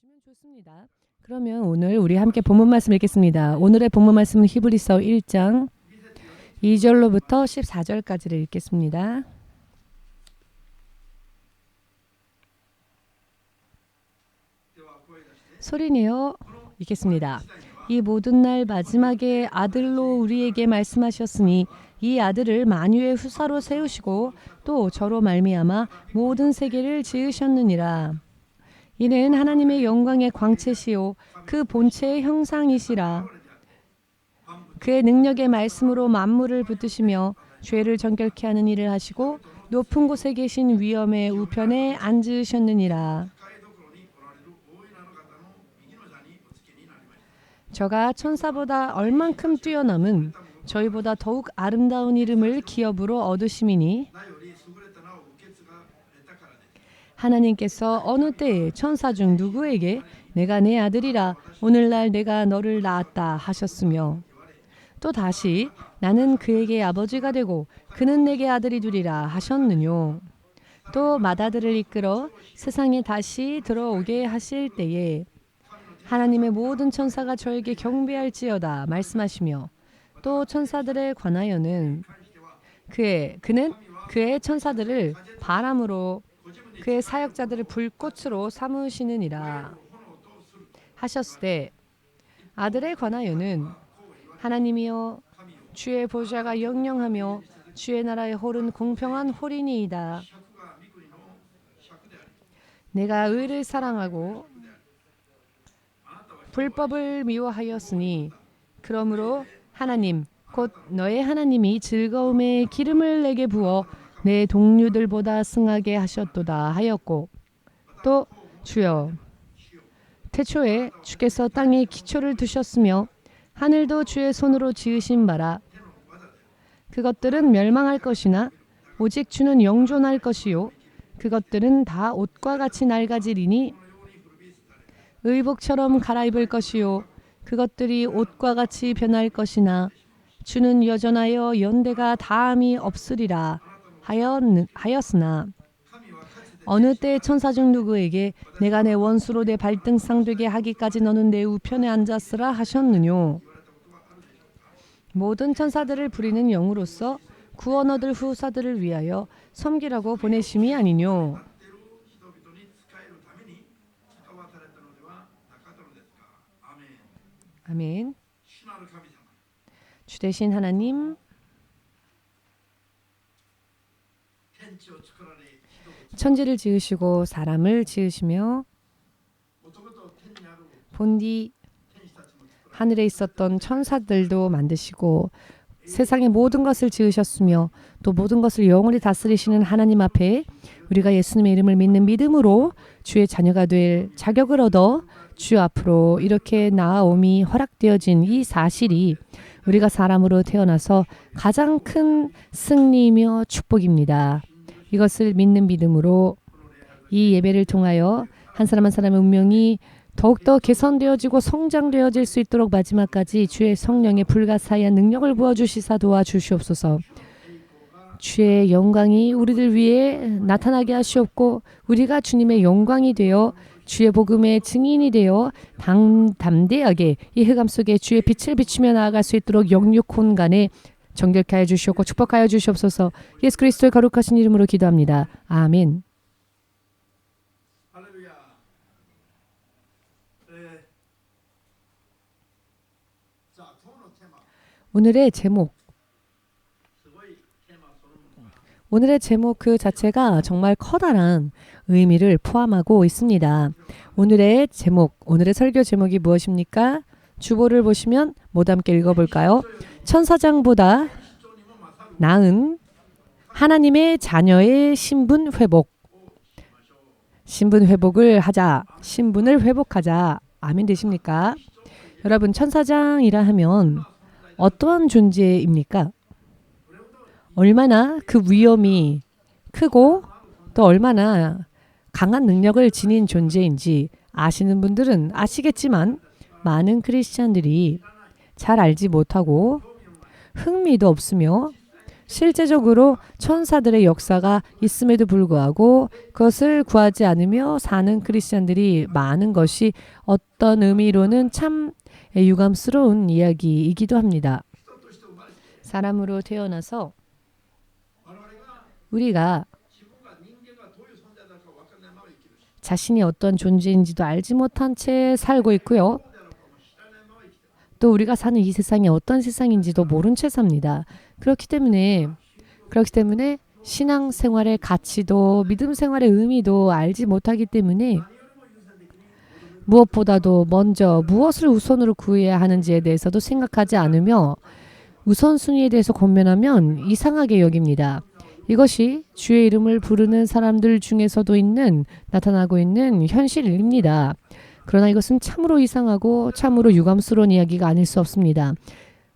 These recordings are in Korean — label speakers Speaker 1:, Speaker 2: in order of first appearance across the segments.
Speaker 1: 주시면 좋습니다. 그러면 오늘 우리 함께 본문 말씀 읽겠습니다. 오늘의 본문 말씀은 히브리서 1장 2절로부터 14절까지를 읽겠습니다. 소리내어 읽겠습니다. 이 모든 날 마지막에 아들로 우리에게 말씀하셨으니 이 아들을 만유의 후사로 세우시고 또 저로 말미암아 모든 세계를 지으셨느니라. 이는 하나님의 영광의 광채시요 그 본체의 형상이시라. 그의 능력의 말씀으로 만물을 붙드시며 죄를 정결케 하는 일을 하시고 높은 곳에 계신 위엄의 우편에 앉으셨느니라. 저가 천사보다 얼만큼 뛰어넘은 저희보다 더욱 아름다운 이름을 기업으로 얻으심이니 하나님께서 어느 때에 천사 중 누구에게 내가 내 아들이라 오늘날 내가 너를 낳았다 하셨으며 또 다시 나는 그에게 아버지가 되고 그는 내게 아들이 되리라 하셨느뇨. 또 맏아들을 이끌어 세상에 다시 들어오게 하실 때에 하나님의 모든 천사가 저에게 경배할지어다 말씀하시며 또 천사들에 관하여는 그는 그의 천사들을 바람으로 그의 사역자들을 불꽃으로 삼으시느니라 하셨을 때 아들에 관하여는 하나님이여 주의 보좌가 영영하며 주의 나라의 홀은 공평한 홀이니이다. 내가 의를 사랑하고 불법을 미워하였으니 그러므로 하나님 곧 너의 하나님이 즐거움에 기름을 내게 부어 내 동류들보다 승하게 하셨도다 하였고 또 주여 태초에 주께서 땅에 기초를 두셨으며 하늘도 주의 손으로 지으신 바라. 그것들은 멸망할 것이나 오직 주는 영존할 것이요 그것들은 다 옷과 같이 낡아지리니 의복처럼 갈아입을 것이요 그것들이 옷과 같이 변할 것이나 주는 여전하여 연대가 다함이 없으리라 하였으나 어느 때 천사 중 누구에게 내가 내 원수로 내 발등상 되게 하기까지 너는 내 우편에 앉았으라 하셨느뇨. 모든 천사들을 부리는 영으로서 구원 얻을 후사들을 위하여 섬기라고 보내심이 아니뇨. 아멘. 주 되신 하나님, 천지를 지으시고 사람을 지으시며 본디 하늘에 있었던 천사들도 만드시고 세상의 모든 것을 지으셨으며 또 모든 것을 영원히 다스리시는 하나님 앞에 우리가 예수님의 이름을 믿는 믿음으로 주의 자녀가 될 자격을 얻어 주 앞으로 이렇게 나아옴이 허락되어진 이 사실이 우리가 사람으로 태어나서 가장 큰 승리이며 축복입니다. 이것을 믿는 믿음으로 이 예배를 통하여 한 사람 한 사람의 운명이 더욱더 개선되어지고 성장되어질 수 있도록 마지막까지 주의 성령의 불가사의한 능력을 부어주시사 도와주시옵소서. 주의 영광이 우리들 위해 나타나게 하시옵고 우리가 주님의 영광이 되어 주의 복음의 증인이 되어 담대하게 이 흑암 속에 주의 빛을 비추며 나아갈 수 있도록 영육 혼간에 정결케 하여 주시옵고 축복하여 주시옵소서. 예수 그리스도의 거룩하신 이름으로 기도합니다. 아멘. 오늘의 제목 그 자체가 정말 커다란 의미를 포함하고 있습니다. 오늘의 설교 제목이 무엇입니까? 주보를 보시면 모두 함께 읽어볼까요? 천사장보다 나은 하나님의 자녀의 신분 회복. 신분 회복을 하자. 신분을 회복하자. 아멘 되십니까? 여러분 천사장이라 하면 어떠한 존재입니까? 얼마나 그 위엄이 크고 또 얼마나 강한 능력을 지닌 존재인지 아시는 분들은 아시겠지만 많은 크리스찬들이 잘 알지 못하고 흥미도 없으며 실제적으로 천사들의 역사가 있음에도 불구하고 그것을 구하지 않으며 사는 크리스천들이 많은 것이 어떤 의미로는 참 유감스러운 이야기이기도 합니다. 사람으로 태어나서 우리가 자신이 어떤 존재인지도 알지 못한 채 살고 있고요. 또 우리가 사는 이 세상이 어떤 세상인지도 모른 채 삽니다. 그렇기 때문에 신앙생활의 가치도 믿음 생활의 의미도 알지 못하기 때문에 무엇보다도 먼저 무엇을 우선으로 구해야 하는지에 대해서도 생각하지 않으며 우선순위에 대해서 권면하면 이상하게 여깁니다. 이것이 주의 이름을 부르는 사람들 중에서도 나타나고 있는 현실입니다. 그러나 이것은 참으로 이상하고 참으로 유감스러운 이야기가 아닐 수 없습니다.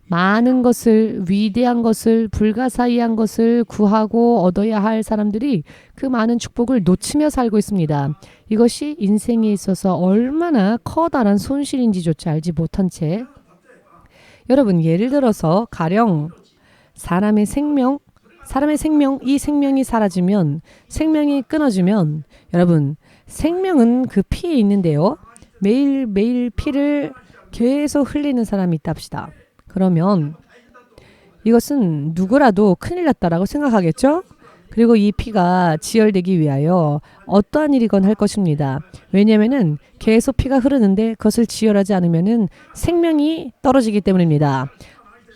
Speaker 1: 많은 것을, 위대한 것을, 불가사의한 것을 구하고 얻어야 할 사람들이 그 많은 축복을 놓치며 살고 있습니다. 이것이 인생에 있어서 얼마나 커다란 손실인지조차 알지 못한 채 여러분, 예를 들어서 가령 사람의 생명, 이 생명이 사라지면, 생명이 끊어지면 여러분, 생명은 그 피에 있는데요. 매일매일 피를 계속 흘리는 사람이 있다 합시다. 그러면 이것은 누구라도 큰일 났다라고 생각하겠죠? 그리고 이 피가 지혈되기 위하여 어떠한 일이건 할 것입니다. 왜냐하면 계속 피가 흐르는데 그것을 지혈하지 않으면 생명이 떨어지기 때문입니다.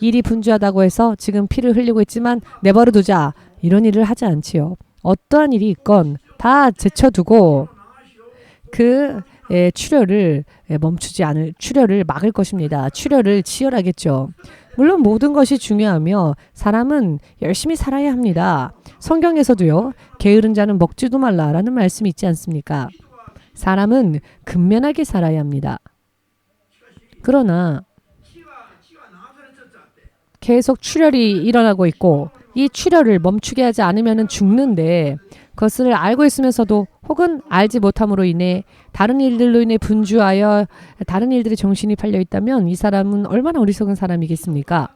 Speaker 1: 일이 분주하다고 해서 지금 피를 흘리고 있지만 내버려 두자, 이런 일을 하지 않지요. 어떠한 일이 있건 다 제쳐두고 그 출혈을 출혈을 막을 것입니다. 출혈을 지혈하겠죠. 물론 모든 것이 중요하며 사람은 열심히 살아야 합니다. 성경에서도요, 게으른 자는 먹지도 말라라는 말씀이 있지 않습니까? 사람은 근면하게 살아야 합니다. 그러나 계속 출혈이 일어나고 있고 이 출혈을 멈추게 하지 않으면 죽는데, 그것을 알고 있으면서도 혹은 알지 못함으로 인해 다른 일들로 인해 분주하여 다른 일들에 정신이 팔려 있다면 이 사람은 얼마나 어리석은 사람이겠습니까?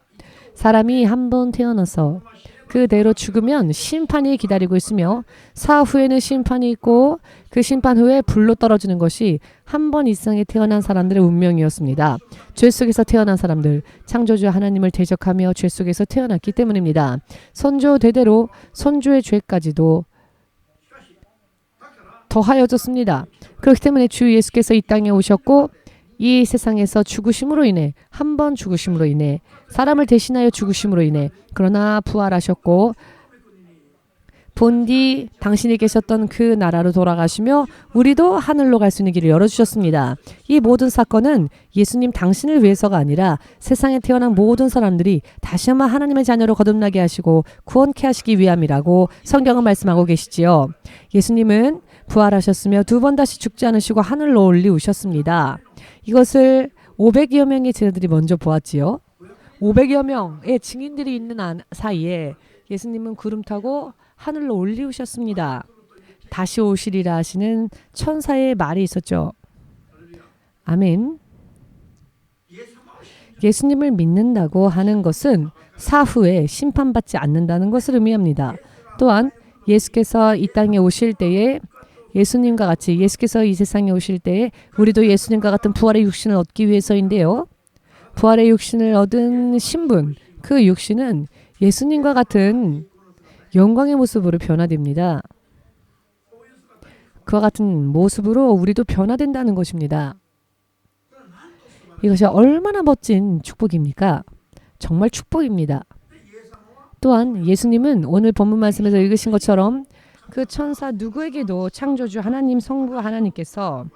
Speaker 1: 사람이 한 번 태어나서 그대로 죽으면 심판이 기다리고 있으며 사후에는 심판이 있고 그 심판 후에 불로 떨어지는 것이 한 번 이상에 태어난 사람들의 운명이었습니다. 죄 속에서 태어난 사람들, 창조주 하나님을 대적하며 죄 속에서 태어났기 때문입니다. 선조 대대로 선조의 죄까지도 더하여졌습니다. 그렇기 때문에 주 예수께서 이 땅에 오셨고 이 세상에서 죽으심으로 인해, 한 번 죽으심으로 인해, 사람을 대신하여 죽으심으로 인해, 그러나 부활하셨고 본디 당신이 계셨던 그 나라로 돌아가시며 우리도 하늘로 갈 수 있는 길을 열어주셨습니다. 이 모든 사건은 예수님 당신을 위해서가 아니라 세상에 태어난 모든 사람들이 다시 한번 하나님의 자녀로 거듭나게 하시고 구원케 하시기 위함이라고 성경은 말씀하고 계시지요. 예수님은 부활하셨으며 두 번 다시 죽지 않으시고 하늘로 올리우셨습니다. 이것을 500여 명의 제자들이 먼저 보았지요. 500여 명의 증인들이 있는 사이에 예수님은 구름 타고 하늘로 올리우셨습니다. 다시 오시리라 하시는 천사의 말이 있었죠. 아멘. 예수님을 믿는다고 하는 것은 사후에 심판받지 않는다는 것을 의미합니다. 또한 예수께서 이 땅에 오실 때에 예수님과 같이, 예수께서 이 세상에 오실 때에 우리도 예수님과 같은 부활의 육신을 얻기 위해서인데요. 부활의 육신을 얻은 신분, 그 육신은 예수님과 같은 영광의 모습으로 변화됩니다. 그와 같은 모습으로 우리도 변화된다는 것입니다. 이것이 얼마나 멋진 축복입니까? 정말 축복입니다. 또한 예수님은 오늘 본문 말씀에서 읽으신 것처럼 그 천사 누구에게도 창조주 하나님, 성부 하나님께서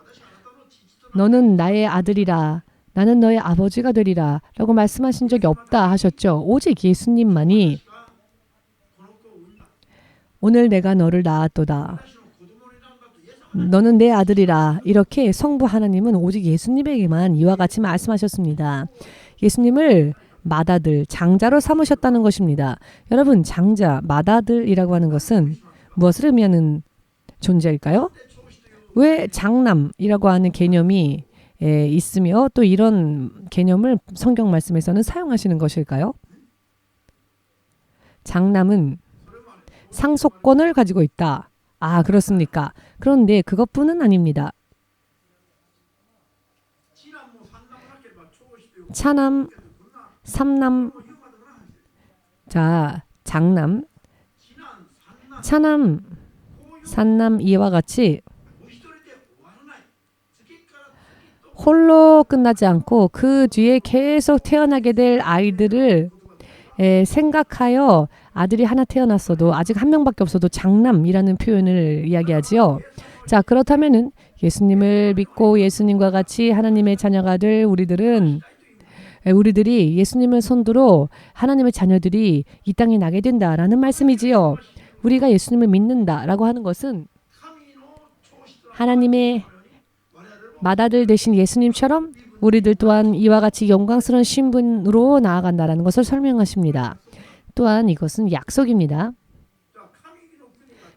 Speaker 1: 너는 나의 아들이라, 나는 너의 아버지가 되리라 라고 말씀하신 적이 없다 하셨죠. 오직 예수님만이 오늘 내가 너를 낳았도다, 너는 내 아들이라, 이렇게 성부 하나님은 오직 예수님에게만 이와 같이 말씀하셨습니다. 예수님을 맏아들, 장자로 삼으셨다는 것입니다. 여러분, 장자, 맏아들이라고 하는 것은 무엇을 의미하는 존재일까요? 왜 장남이라고 하는 개념이 있으며 또 이런 개념을 성경 말씀에서는 사용하시는 것일까요? 장남은 상속권을 가지고 있다. 아, 그렇습니까? 그런데 그것뿐은 아닙니다. 차남, 삼남, 자, 장남, 차남, 삼남 이와 같이 홀로 끝나지 않고 그 뒤에 계속 태어나게 될 아이들을 생각하여 아들이 하나 태어났어도 아직 한 명밖에 없어도 장남이라는 표현을 이야기하지요. 자, 그렇다면은 예수님을 믿고 예수님과 같이 하나님의 자녀가 될 우리들이 예수님을 선두로 하나님의 자녀들이 이 땅에 나게 된다라는 말씀이지요. 우리가 예수님을 믿는다라고 하는 것은 하나님의 맏아들 되신 예수님처럼 우리들 또한 이와 같이 영광스러운 신분으로 나아간다라는 것을 설명하십니다. 또한 이것은 약속입니다.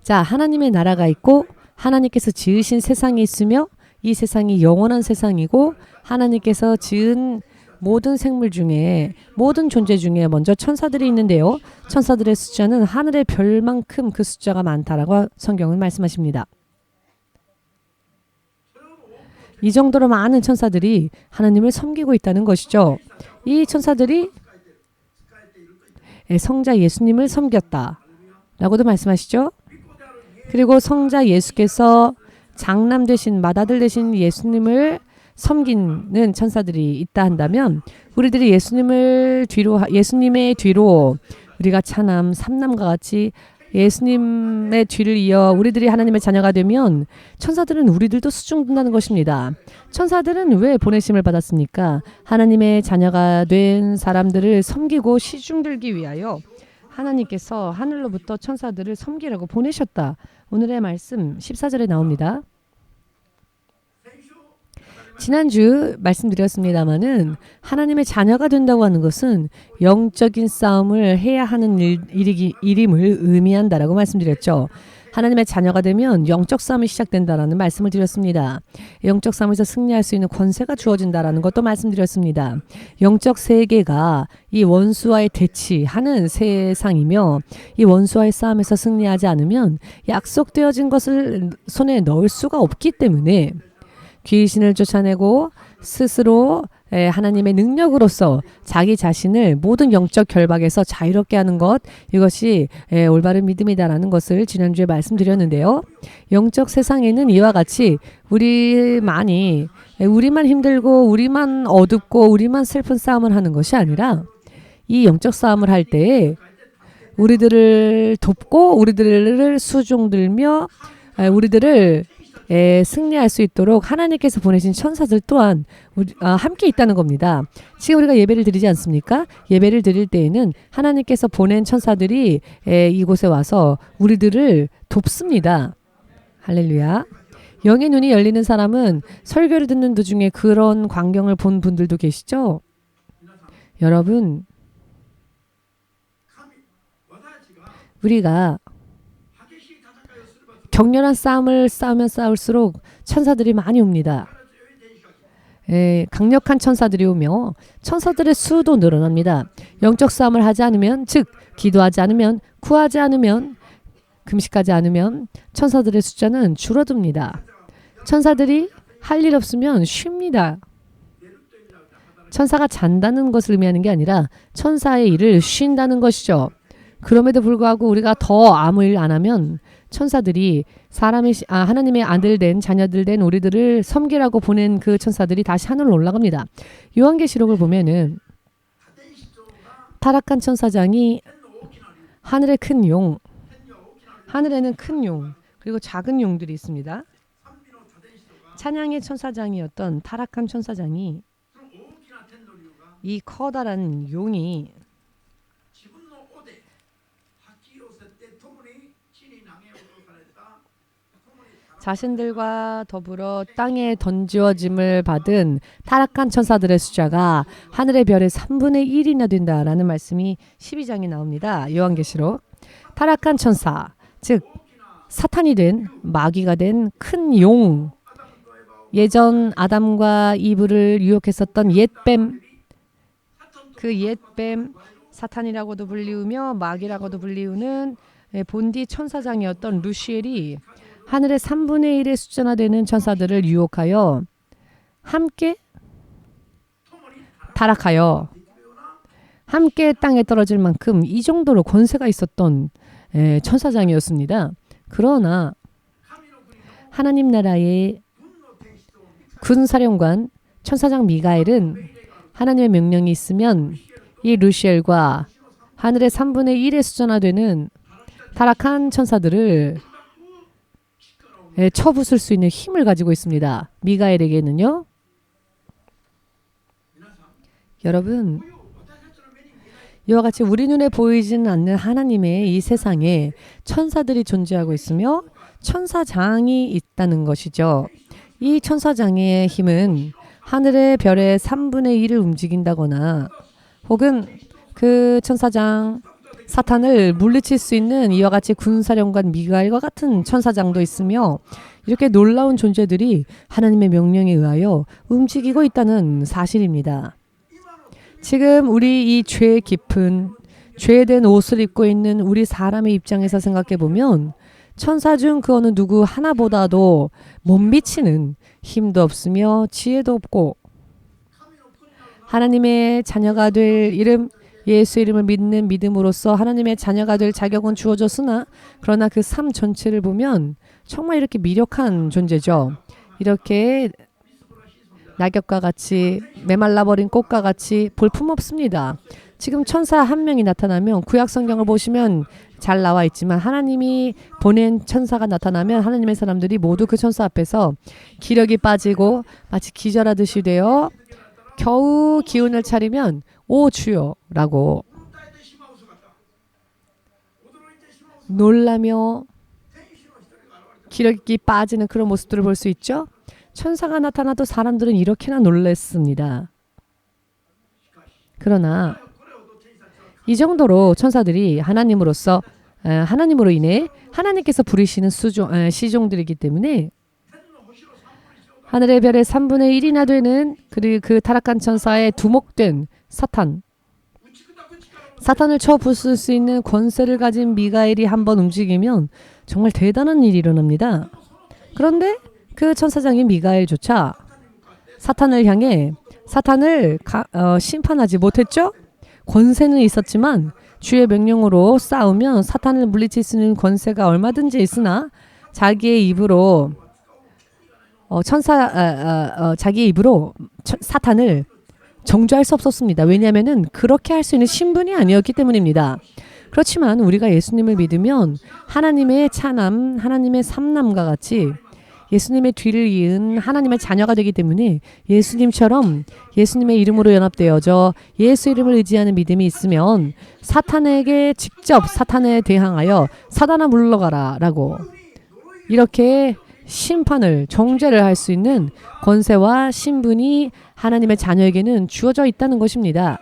Speaker 1: 자, 하나님의 나라가 있고 하나님께서 지으신 세상이 있으며 이 세상이 영원한 세상이고 하나님께서 지은 모든 생물 중에 모든 존재 중에 먼저 천사들이 있는데요. 천사들의 숫자는 하늘의 별만큼 그 숫자가 많다라고 성경은 말씀하십니다. 이 정도로 많은 천사들이 하나님을 섬기고 있다는 것이죠. 이 천사들이 성자 예수님을 섬겼다라고도 말씀하시죠. 그리고 성자 예수께서 장남 되신 맏아들 되신 예수님을 섬기는 천사들이 있다 한다면 우리들이 예수님의 뒤로 우리가 차남, 삼남과 같이 예수님의 뒤를 이어 우리들이 하나님의 자녀가 되면 천사들은 우리들도 수중된다는 것입니다. 천사들은 왜 보내심을 받았습니까? 하나님의 자녀가 된 사람들을 섬기고 시중들기 위하여 하나님께서 하늘로부터 천사들을 섬기라고 보내셨다. 오늘의 말씀 14절에 나옵니다. 지난주 말씀드렸습니다마는 하나님의 자녀가 된다고 하는 것은 영적인 싸움을 해야 하는 일임을 의미한다라고 말씀드렸죠. 하나님의 자녀가 되면 영적 싸움이 시작된다라는 말씀을 드렸습니다. 영적 싸움에서 승리할 수 있는 권세가 주어진다라는 것도 말씀드렸습니다. 영적 세계가 이 원수와의 대치하는 세상이며 이 원수와의 싸움에서 승리하지 않으면 약속되어진 것을 손에 넣을 수가 없기 때문에 귀신을 쫓아내고 스스로 하나님의 능력으로서 자기 자신을 모든 영적 결박에서 자유롭게 하는 것, 이것이 올바른 믿음이다라는 것을 지난주에 말씀드렸는데요. 영적 세상에는 이와 같이 우리만 힘들고 우리만 어둡고 우리만 슬픈 싸움을 하는 것이 아니라 이 영적 싸움을 할 때에 우리들을 돕고 우리들을 수종들며 우리들을 승리할 수 있도록 하나님께서 보내신 천사들 또한 함께 있다는 겁니다. 지금 우리가 예배를 드리지 않습니까? 예배를 드릴 때에는 하나님께서 보낸 천사들이 이곳에 와서 우리들을 돕습니다. 할렐루야. 영의 눈이 열리는 사람은 설교를 듣는 도중에 그런 광경을 본 분들도 계시죠? 여러분, 우리가 격렬한 싸움을 싸우면 싸울수록 천사들이 많이 옵니다. 강력한 천사들이 오며 천사들의 수도 늘어납니다. 영적 싸움을 하지 않으면, 즉 기도하지 않으면, 구하지 않으면, 금식하지 않으면 천사들의 숫자는 줄어듭니다. 천사들이 할 일 없으면 쉽니다. 천사가 잔다는 것을 의미하는 게 아니라 천사의 일을 쉰다는 것이죠. 그럼에도 불구하고 우리가 더 아무 일 안 하면 천사들이 하나님의 아들 된 자녀들 된 우리들을 섬기라고 보낸 그 천사들이 다시 하늘로 올라갑니다. 요한계시록을 보면은 타락한 천사장이 하늘의 큰 용, 하늘에는 큰 용 그리고 작은 용들이 있습니다. 찬양의 천사장이었던 타락한 천사장이 이 커다란 용이 자신들과 더불어 땅에 던지어짐을 받은 타락한 천사들의 숫자가 하늘의 별의 3분의 1이나 된다라는 말씀이 12장에 나옵니다. 요한계시록. 타락한 천사, 즉 사탄이 된 마귀가 된 큰 용, 예전 아담과 이브를 유혹했었던 옛뱀, 그 옛뱀 사탄이라고도 불리우며 마귀라고도 불리우는 본디 천사장이었던 루시엘이 하늘의 3분의 1의 숫자나 되는 천사들을 유혹하여 함께 타락하여 함께 땅에 떨어질 만큼 이 정도로 권세가 있었던 천사장이었습니다. 그러나 하나님 나라의 군사령관 천사장 미가엘은 하나님의 명령이 있으면 이 루시엘과 하늘의 3분의 1의 숫자나 되는 타락한 천사들을 쳐부술 수 있는 힘을 가지고 있습니다. 미가엘에게는요. 여러분, 이와 같이 우리 눈에 보이지는 않는 하나님의 이 세상에 천사들이 존재하고 있으며 천사장이 있다는 것이죠. 이 천사장의 힘은 하늘의 별의 3분의 1을 움직인다거나 혹은 그 천사장 사탄을 물리칠 수 있는 이와 같이 군사령관 미가엘과 같은 천사장도 있으며 이렇게 놀라운 존재들이 하나님의 명령에 의하여 움직이고 있다는 사실입니다. 지금 우리 이 죄 깊은 죄된 옷을 입고 있는 우리 사람의 입장에서 생각해 보면 천사 중 그 어느 누구 하나보다도 못 미치는 힘도 없으며 지혜도 없고 하나님의 자녀가 될 이름 예수 이름을 믿는 믿음으로써 하나님의 자녀가 될 자격은 주어졌으나 그러나 그 삶 전체를 보면 정말 이렇게 미력한 존재죠. 이렇게 낙엽과 같이 메말라버린 꽃과 같이 볼품없습니다. 지금 천사 한 명이 나타나면 구약 성경을 보시면 잘 나와 있지만 하나님이 보낸 천사가 나타나면 하나님의 사람들이 모두 그 천사 앞에서 기력이 빠지고 마치 기절하듯이 되어 겨우 기운을 차리면 오 주여 라고 놀라며 기력이 빠지는 그런 모습들을 볼 수 있죠. 천사가 나타나도 사람들은 이렇게나 놀랐습니다. 그러나 이 정도로 천사들이 하나님으로 인해 하나님께서 부리시는 시종들이기 때문에 하늘의 별의 3분의 1이나 되는 그 타락한 천사의 두목된 사탄을 쳐 부술 수 있는 권세를 가진 미가엘이 한번 움직이면 정말 대단한 일이 일어납니다. 그런데 그 천사장인 미가엘조차 사탄을 향해 사탄을 심판하지 못했죠. 권세는 있었지만 주의 명령으로 싸우면 사탄을 물리칠 수 있는 권세가 얼마든지 있으나 자기의 입으로 사탄을 정죄할 수 없었습니다. 왜냐하면은 그렇게 할 수 있는 신분이 아니었기 때문입니다. 그렇지만 우리가 예수님을 믿으면 하나님의 차남, 하나님의 삼남과 같이 예수님의 뒤를 이은 하나님의 자녀가 되기 때문에 예수님처럼 예수님의 이름으로 연합되어져 예수 이름을 의지하는 믿음이 있으면 사탄에게 직접 사탄에 대항하여 사단아 물러가라 라고 이렇게 심판을 정죄를 할 수 있는 권세와 신분이 하나님의 자녀에게는 주어져 있다는 것입니다.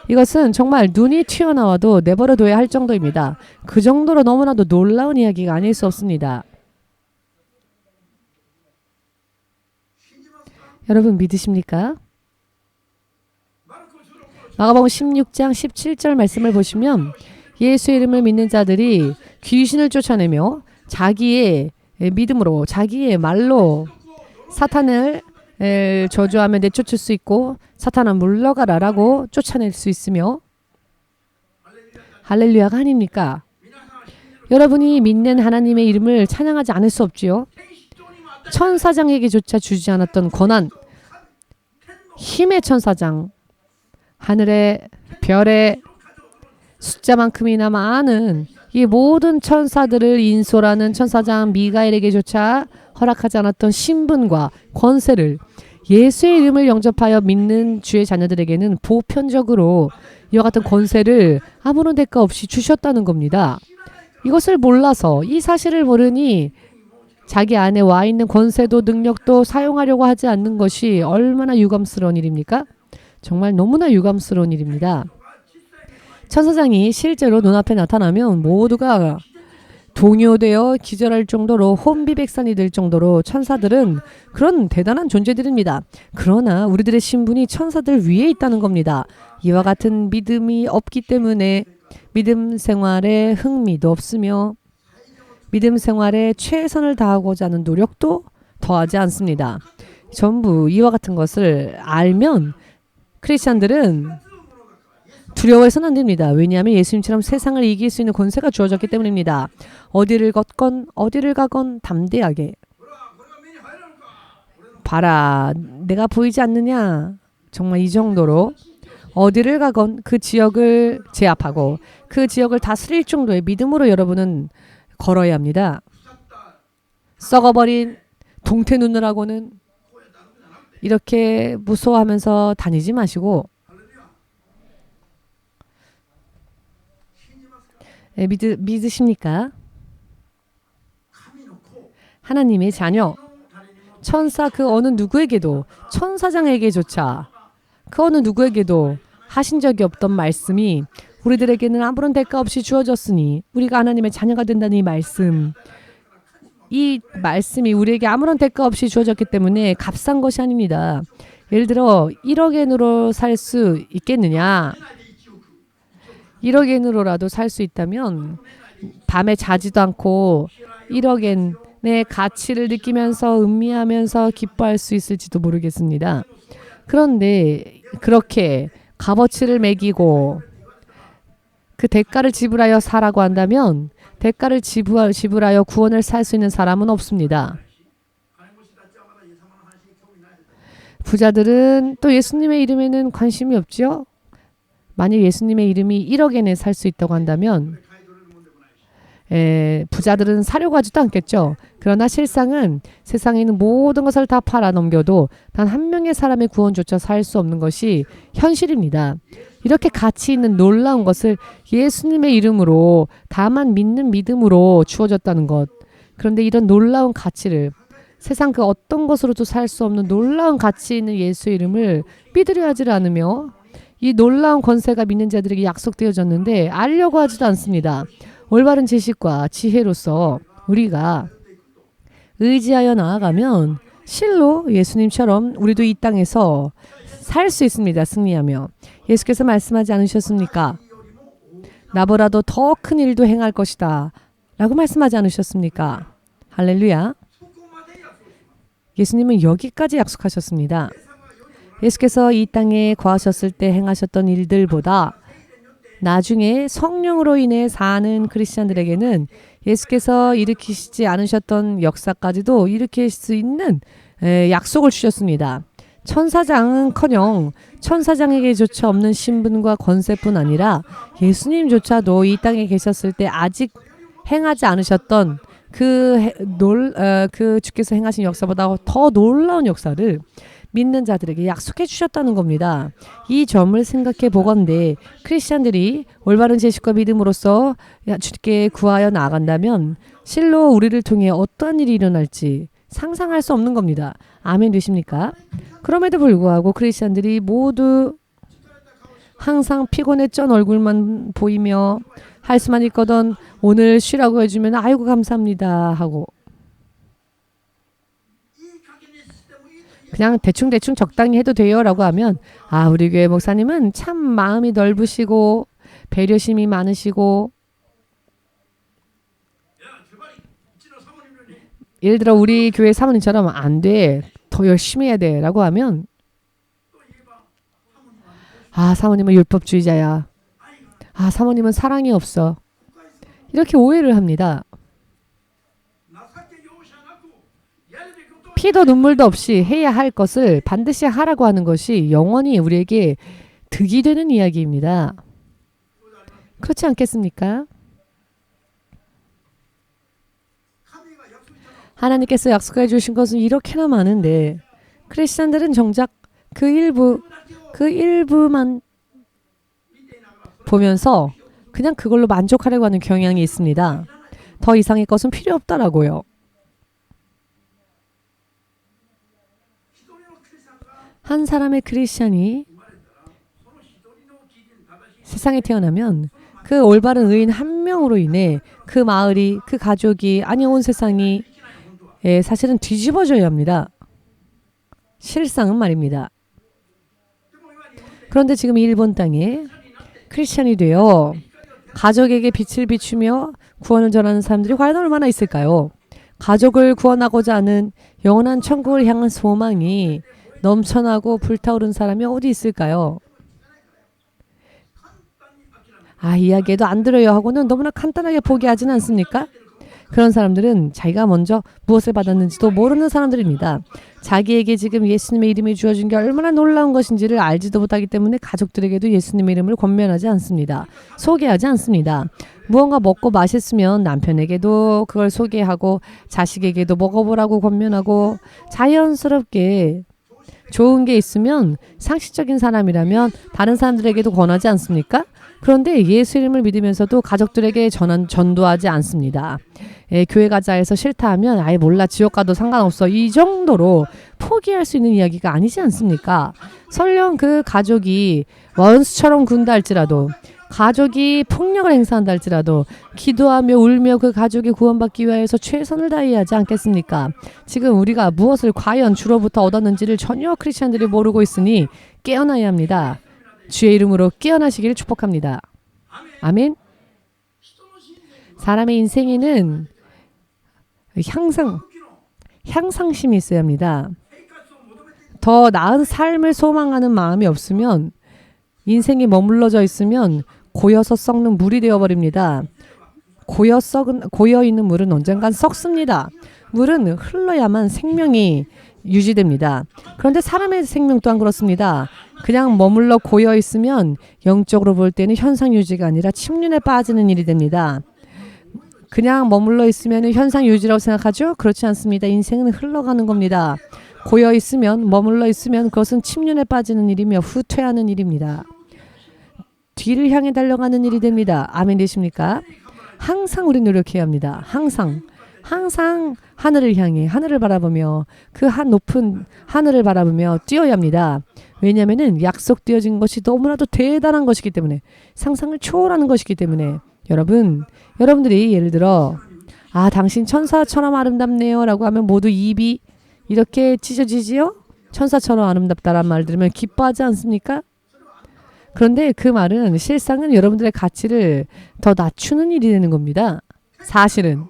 Speaker 1: 이것은 정말 눈이 튀어나와도 내버려둬야 할 정도입니다. 그 정도로 너무나도 놀라운 이야기가 아닐 수 없습니다. 여러분 믿으십니까? 마가복음 16장 17절 말씀을 보시면 예수 이름을 믿는 자들이 귀신을 쫓아내며 자기의 믿음으로 자기의 말로 사탄을 저주하며 내쫓을 수 있고 사탄아 물러가라라고 쫓아낼 수 있으며 할렐루야가 아닙니까? 여러분이 믿는 하나님의 이름을 찬양하지 않을 수 없지요. 천사장에게조차 주지 않았던 권한, 힘의 천사장, 하늘의 별의 숫자만큼이나 많은 이 모든 천사들을 인솔하는 천사장 미가엘에게조차 허락하지 않았던 신분과 권세를 예수의 이름을 영접하여 믿는 주의 자녀들에게는 보편적으로 이와 같은 권세를 아무런 대가 없이 주셨다는 겁니다. 이것을 몰라서 이 사실을 모르니 자기 안에 와 있는 권세도 능력도 사용하려고 하지 않는 것이 얼마나 유감스러운 일입니까? 정말 너무나 유감스러운 일입니다. 천사장이 실제로 눈앞에 나타나면 모두가 동요되어 기절할 정도로 혼비백산이 될 정도로 천사들은 그런 대단한 존재들입니다. 그러나 우리들의 신분이 천사들 위에 있다는 겁니다. 이와 같은 믿음이 없기 때문에 믿음 생활에 흥미도 없으며 믿음 생활에 최선을 다하고자 하는 노력도 더하지 않습니다. 전부 이와 같은 것을 알면 크리스찬들은 두려워해서는 안 됩니다. 왜냐하면 예수님처럼 세상을 이길 수 있는 권세가 주어졌기 때문입니다. 어디를 걷건 어디를 가건 담대하게 봐라, 내가 보이지 않느냐. 정말 이 정도로 어디를 가건 그 지역을 제압하고 그 지역을 다스릴 정도의 믿음으로 여러분은 걸어야 합니다. 썩어버린 동태 눈으라고는 이렇게 무서워하면서 다니지 마시고 믿으십니까? 하나님의 자녀, 천사 그 어느 누구에게도, 천사장에게조차 그 어느 누구에게도 하신 적이 없던 말씀이 우리들에게는 아무런 대가 없이 주어졌으니 우리가 하나님의 자녀가 된다는 이 말씀이 우리에게 아무런 대가 없이 주어졌기 때문에 값싼 것이 아닙니다. 예를 들어 1억엔으로 살 수 있겠느냐? 1억엔으로라도 살 수 있다면 밤에 자지도 않고 1억엔의 가치를 느끼면서 음미하면서 기뻐할 수 있을지도 모르겠습니다. 그런데 그렇게 값어치를 매기고 그 대가를 지불하여 사라고 한다면 대가를 지불하여 구원을 살 수 있는 사람은 없습니다. 부자들은 또 예수님의 이름에는 관심이 없죠. 만약 예수님의 이름이 1억엔에 살 수 있다고 한다면 부자들은 사려고 하지도 않겠죠. 그러나 실상은 세상에 있는 모든 것을 다 팔아넘겨도 단 한 명의 사람의 구원조차 살 수 없는 것이 현실입니다. 이렇게 가치 있는 놀라운 것을 예수님의 이름으로 다만 믿는 믿음으로 주어졌다는 것. 그런데 이런 놀라운 가치를 세상 그 어떤 것으로도 살 수 없는 놀라운 가치 있는 예수의 이름을 믿으려 하지 않으며 이 놀라운 권세가 믿는 자들에게 약속되어졌는데 알려고 하지도 않습니다. 올바른 지식과 지혜로서 우리가 의지하여 나아가면 실로 예수님처럼 우리도 이 땅에서 살 수 있습니다. 승리하며. 예수께서 말씀하지 않으셨습니까? 나보다도 더 큰 일도 행할 것이다 라고 말씀하지 않으셨습니까? 할렐루야. 예수님은 여기까지 약속하셨습니다. 예수께서 이 땅에 거하셨을 때 행하셨던 일들보다 나중에 성령으로 인해 사는 크리스찬들에게는 예수께서 일으키시지 않으셨던 역사까지도 일으킬 수 있는 약속을 주셨습니다. 천사장은커녕 천사장에게조차 없는 신분과 권세뿐 아니라 예수님조차도 이 땅에 계셨을 때 아직 행하지 않으셨던 그 주께서 행하신 역사보다 더 놀라운 역사를 믿는 자들에게 약속해 주셨다는 겁니다. 이 점을 생각해 보건대 크리스찬들이 올바른 지식과 믿음으로써 주께 구하여 나아간다면 실로 우리를 통해 어떠한 일이 일어날지 상상할 수 없는 겁니다. 아멘 되십니까? 그럼에도 불구하고 크리스찬들이 모두 항상 피곤에 쩐 얼굴만 보이며 할 수만 있거든 오늘 쉬라고 해주면 아이고 감사합니다 하고 그냥 대충 적당히 해도 돼요 라고 하면 아 우리 교회 목사님은 참 마음이 넓으시고 배려심이 많으시고 예를 들어 우리 교회 사모님처럼 안 돼. 더 열심히 해야 돼 라고 하면 아 사모님은 율법주의자야. 아 사모님은 사랑이 없어. 이렇게 오해를 합니다. 피도 눈물도 없이 해야 할 것을 반드시 하라고 하는 것이 영원히 우리에게 득이 되는 이야기입니다. 그렇지 않겠습니까? 하나님께서 약속해 주신 것은 이렇게나 많은데 크리스찬들은 정작 그 일부만 보면서 그냥 그걸로 만족하려고 하는 경향이 있습니다. 더 이상의 것은 필요 없다라고요. 한 사람의 크리스찬이 세상에 태어나면 그 올바른 의인 한 명으로 인해 그 마을이, 그 가족이, 아니 온 세상이 사실은 뒤집어져야 합니다. 실상은 말입니다. 그런데 지금 일본 땅에 크리스천이 되어 가족에게 빛을 비추며 구원을 전하는 사람들이 과연 얼마나 있을까요? 가족을 구원하고자 하는 영원한 천국을 향한 소망이 넘쳐나고 불타오른 사람이 어디 있을까요? 이야기해도 안 들어요 하고는 너무나 간단하게 포기하지는 않습니까? 그런 사람들은 자기가 먼저 무엇을 받았는지도 모르는 사람들입니다. 자기에게 지금 예수님의 이름이 주어진 게 얼마나 놀라운 것인지를 알지도 못하기 때문에 가족들에게도 예수님의 이름을 권면하지 않습니다. 소개하지 않습니다. 무언가 먹고 맛있으면 남편에게도 그걸 소개하고 자식에게도 먹어보라고 권면하고 자연스럽게 좋은 게 있으면 상식적인 사람이라면 다른 사람들에게도 권하지 않습니까? 그런데 예수 이름을 믿으면서도 가족들에게 전도하지 않습니다. 교회 가자 해서 싫다 하면 아예 몰라 지옥 가도 상관없어 이 정도로 포기할 수 있는 이야기가 아니지 않습니까? 설령 그 가족이 원수처럼 군다 할지라도 가족이 폭력을 행사한다 할지라도 기도하며 울며 그 가족이 구원받기 위해서 최선을 다해야 하지 않겠습니까? 지금 우리가 무엇을 과연 주로부터 얻었는지를 전혀 크리스천들이 모르고 있으니 깨어나야 합니다. 주의 이름으로 깨어나시기를 축복합니다. 아멘. 사람의 인생에는 향상심이 있어야 합니다. 더 나은 삶을 소망하는 마음이 없으면 인생이 머물러져 있으면 고여서 썩는 물이 되어버립니다. 고여 있는 물은 언젠간 썩습니다. 물은 흘러야만 생명이 유지됩니다. 그런데 사람의 생명 또한 그렇습니다. 그냥 머물러 고여 있으면 영적으로 볼 때는 현상 유지가 아니라 침륜에 빠지는 일이 됩니다. 그냥 머물러 있으면 현상 유지라고 생각하죠? 그렇지 않습니다. 인생은 흘러가는 겁니다. 고여 있으면, 머물러 있으면 그것은 침륜에 빠지는 일이며 후퇴하는 일입니다. 뒤를 향해 달려가는 일이 됩니다. 아멘 되십니까? 항상 우리 노력해야 합니다. 항상 하늘을 향해 하늘을 바라보며 그 높은 하늘을 바라보며 뛰어야 합니다. 왜냐하면 약속되어진 것이 너무나도 대단한 것이기 때문에 상상을 초월하는 것이기 때문에 여러분들이 예를 들어 당신 천사처럼 아름답네요 라고 하면 모두 입이 이렇게 찢어지지요? 천사처럼 아름답다란 말 들으면 기뻐하지 않습니까? 그런데 그 말은 실상은 여러분들의 가치를 더 낮추는 일이 되는 겁니다. 사실은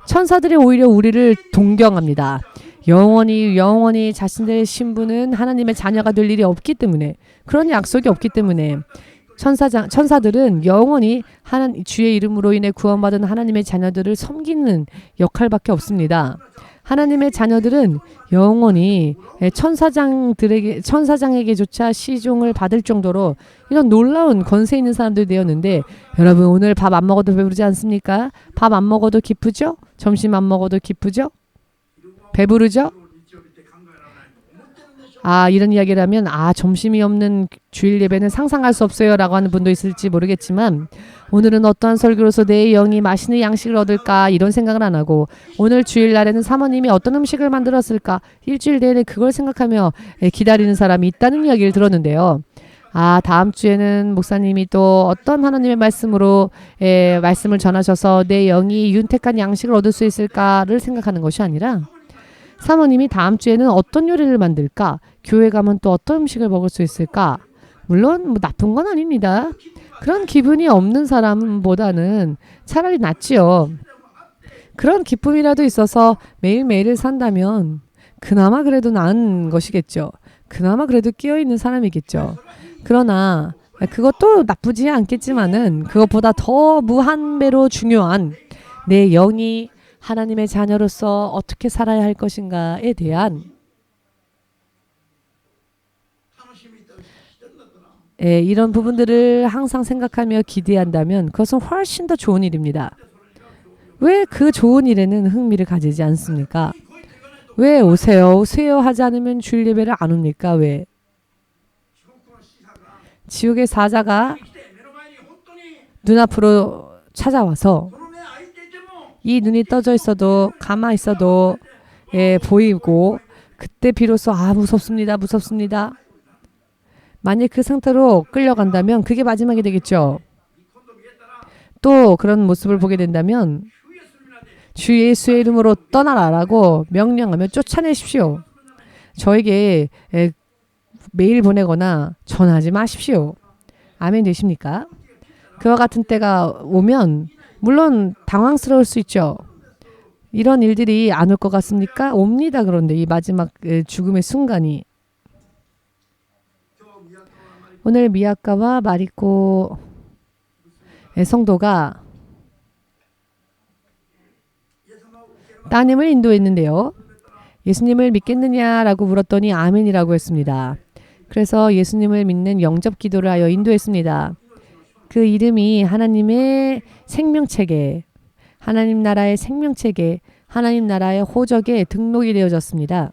Speaker 1: 천사들이 오히려 우리를 동경합니다. 영원히 자신들의 신분은 하나님의 자녀가 될 일이 없기 때문에 그런 약속이 없기 때문에 천사들은 영원히 주의 이름으로 인해 구원받은 하나님의 자녀들을 섬기는 역할밖에 없습니다. 하나님의 자녀들은 영원히 천사장에게조차 시종을 받을 정도로 이런 놀라운 권세 있는 사람들이 되었는데 여러분 오늘 밥 안 먹어도 배부르지 않습니까? 밥 안 먹어도 기쁘죠? 점심 안 먹어도 기쁘죠? 배부르죠? 이런 이야기를 하면 점심이 없는 주일 예배는 상상할 수 없어요 라고 하는 분도 있을지 모르겠지만 오늘은 어떠한 설교로서 내 영이 맛있는 양식을 얻을까 이런 생각을 안 하고 오늘 주일날에는 사모님이 어떤 음식을 만들었을까 일주일 내내 그걸 생각하며 기다리는 사람이 있다는 이야기를 들었는데요. 다음 주에는 목사님이 또 어떤 하나님의 말씀으로 말씀을 전하셔서 내 영이 윤택한 양식을 얻을 수 있을까를 생각하는 것이 아니라 사모님이 다음 주에는 어떤 요리를 만들까? 교회 가면 또 어떤 음식을 먹을 수 있을까? 물론 나쁜 건 아닙니다. 그런 기분이 없는 사람보다는 차라리 낫지요. 그런 기쁨이라도 있어서 매일매일을 산다면 그나마 그래도 나은 것이겠죠. 그나마 그래도 끼어있는 사람이겠죠. 그러나 그것도 나쁘지 않겠지만은 그것보다 더 무한배로 중요한 내 영이 하나님의 자녀로서 어떻게 살아야 할 것인가에 대한 이런 부분들을 항상 생각하며 기대한다면 그것은 훨씬 더 좋은 일입니다. 왜 그 좋은 일에는 흥미를 가지지 않습니까? 왜 오세요 하지 않으면 주일 예배를 안 옵니까? 왜? 지옥의 사자가 눈앞으로 찾아와서 이 눈이 떠져 있어도 가만히 있어도 보이고 그때 비로소 무섭습니다. 만약 그 상태로 끌려간다면 그게 마지막이 되겠죠. 또 그런 모습을 보게 된다면 주 예수의 이름으로 떠나라라고 명령하며 쫓아내십시오. 저에게 메일 보내거나 전화하지 마십시오. 아멘 되십니까? 그와 같은 때가 오면 물론 당황스러울 수 있죠. 이런 일들이 안 올 것 같습니까? 옵니다. 그런데 이 마지막 죽음의 순간이. 오늘 미아까와 마리코 성도가 따님을 인도했는데요. 예수님을 믿겠느냐라고 물었더니 아멘이라고 했습니다. 그래서 예수님을 믿는 영접 기도를 하여 인도했습니다. 그 이름이 하나님의 생명책에, 하나님 나라의 생명책에, 하나님 나라의 호적에 등록이 되어졌습니다.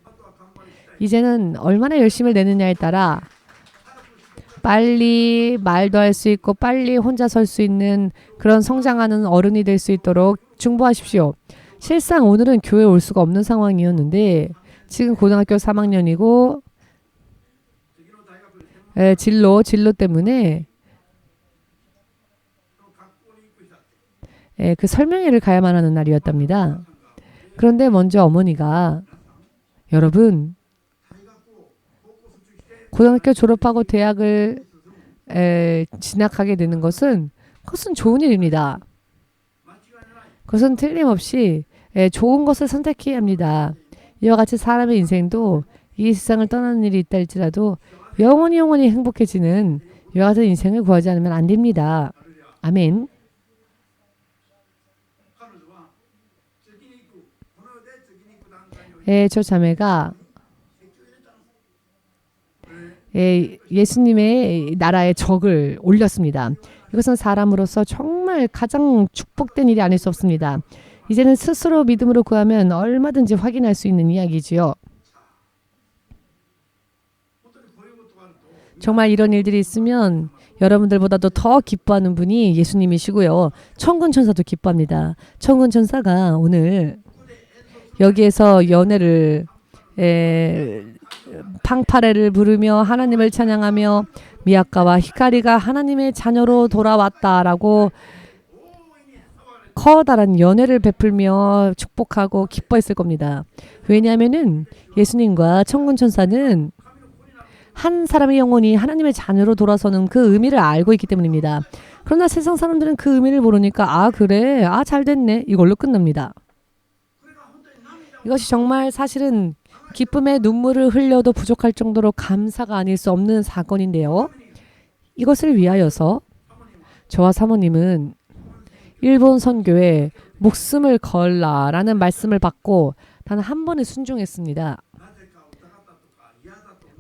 Speaker 1: 이제는 얼마나 열심을 내느냐에 따라 빨리 말도 할 수 있고 빨리 혼자 설 수 있는 그런 성장하는 어른이 될 수 있도록 중보하십시오. 실상 오늘은 교회에 올 수가 없는 상황이었는데 지금 고등학교 3학년이고 진로 때문에 그 설명회를 가야만 하는 날이었답니다. 그런데 먼저 어머니가 여러분 고등학교 졸업하고 대학을 진학하게 되는 그것은 좋은 일입니다. 그것은 틀림없이 좋은 것을 선택해야 합니다. 이와 같이 사람의 인생도 이 세상을 떠나는 일이 있다 할지라도 영원히 행복해지는 이와 같은 인생을 구하지 않으면 안 됩니다. 아멘. 저 자매가 예수님의 나라의 적을 올렸습니다. 이것은 사람으로서 정말 가장 축복된 일이 아닐 수 없습니다. 이제는 스스로 믿음으로 구하면 얼마든지 확인할 수 있는 이야기지요. 정말 이런 일들이 있으면 여러분들보다도 더 기뻐하는 분이 예수님이시고요. 천군 천사도 기뻐합니다. 천군 천사가 오늘 여기에서 연회를 팡파레를 부르며 하나님을 찬양하며 미아까와 히카리가 하나님의 자녀로 돌아왔다라고 커다란 연회를 베풀며 축복하고 기뻐했을 겁니다. 왜냐하면은 예수님과 천군 천사는 한 사람의 영혼이 하나님의 자녀로 돌아서는 그 의미를 알고 있기 때문입니다. 그러나 세상 사람들은 그 의미를 모르니까 그래 잘 됐네 이걸로 끝납니다. 이것이 정말 사실은 기쁨의 눈물을 흘려도 부족할 정도로 감사가 아닐 수 없는 사건인데요. 이것을 위하여서 저와 사모님은 일본 선교에 목숨을 걸라라는 말씀을 받고 단 한 번에 순종했습니다.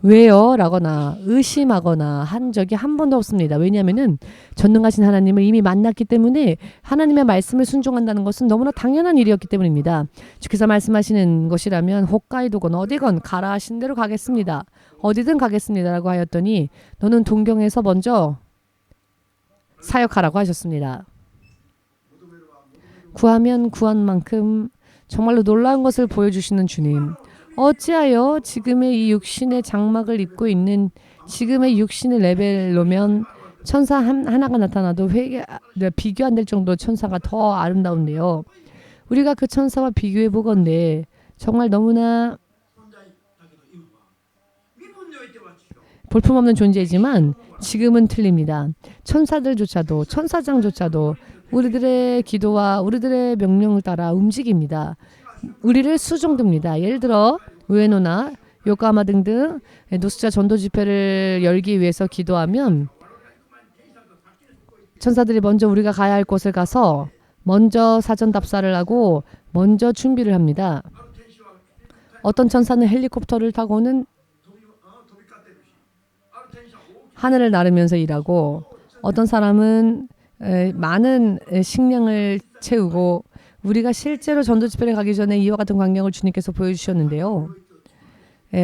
Speaker 1: 왜요? 라거나 의심하거나 한 적이 한 번도 없습니다. 왜냐하면 전능하신 하나님을 이미 만났기 때문에 하나님의 말씀을 순종한다는 것은 너무나 당연한 일이었기 때문입니다. 주께서 말씀하시는 것이라면 홋카이도건 어디건 가라 하신 대로 가겠습니다. 어디든 가겠습니다. 라고 하였더니 너는 동경에서 먼저 사역하라고 하셨습니다. 구하면 구한 만큼 정말로 놀라운 것을 보여주시는 주님. 어찌하여 지금의 이 육신의 장막을 입고 있는 지금의 육신의 레벨로면 천사 하나가 나타나도 비교 안 될 정도로 천사가 더 아름다운데요. 우리가 그 천사와 비교해 보건대 정말 너무나 볼품없는 존재이지만 지금은 틀립니다. 천사들조차도 천사장조차도 우리들의 기도와 우리들의 명령을 따라 움직입니다. 우리를 수종듭니다. 예를 들어 우에노나 요코하마 등등 노숙자 전도 집회를 열기 위해서 기도하면 천사들이 먼저 우리가 가야 할 곳을 가서 먼저 사전 답사를 하고 먼저 준비를 합니다. 어떤 천사는 헬리콥터를 타고는 하늘을 나르면서 일하고 어떤 사람은 많은 식량을 채우고 우리가 실제로 전도 집회를 가기 전에 이와 같은 광경을 주님께서 보여주셨는데요.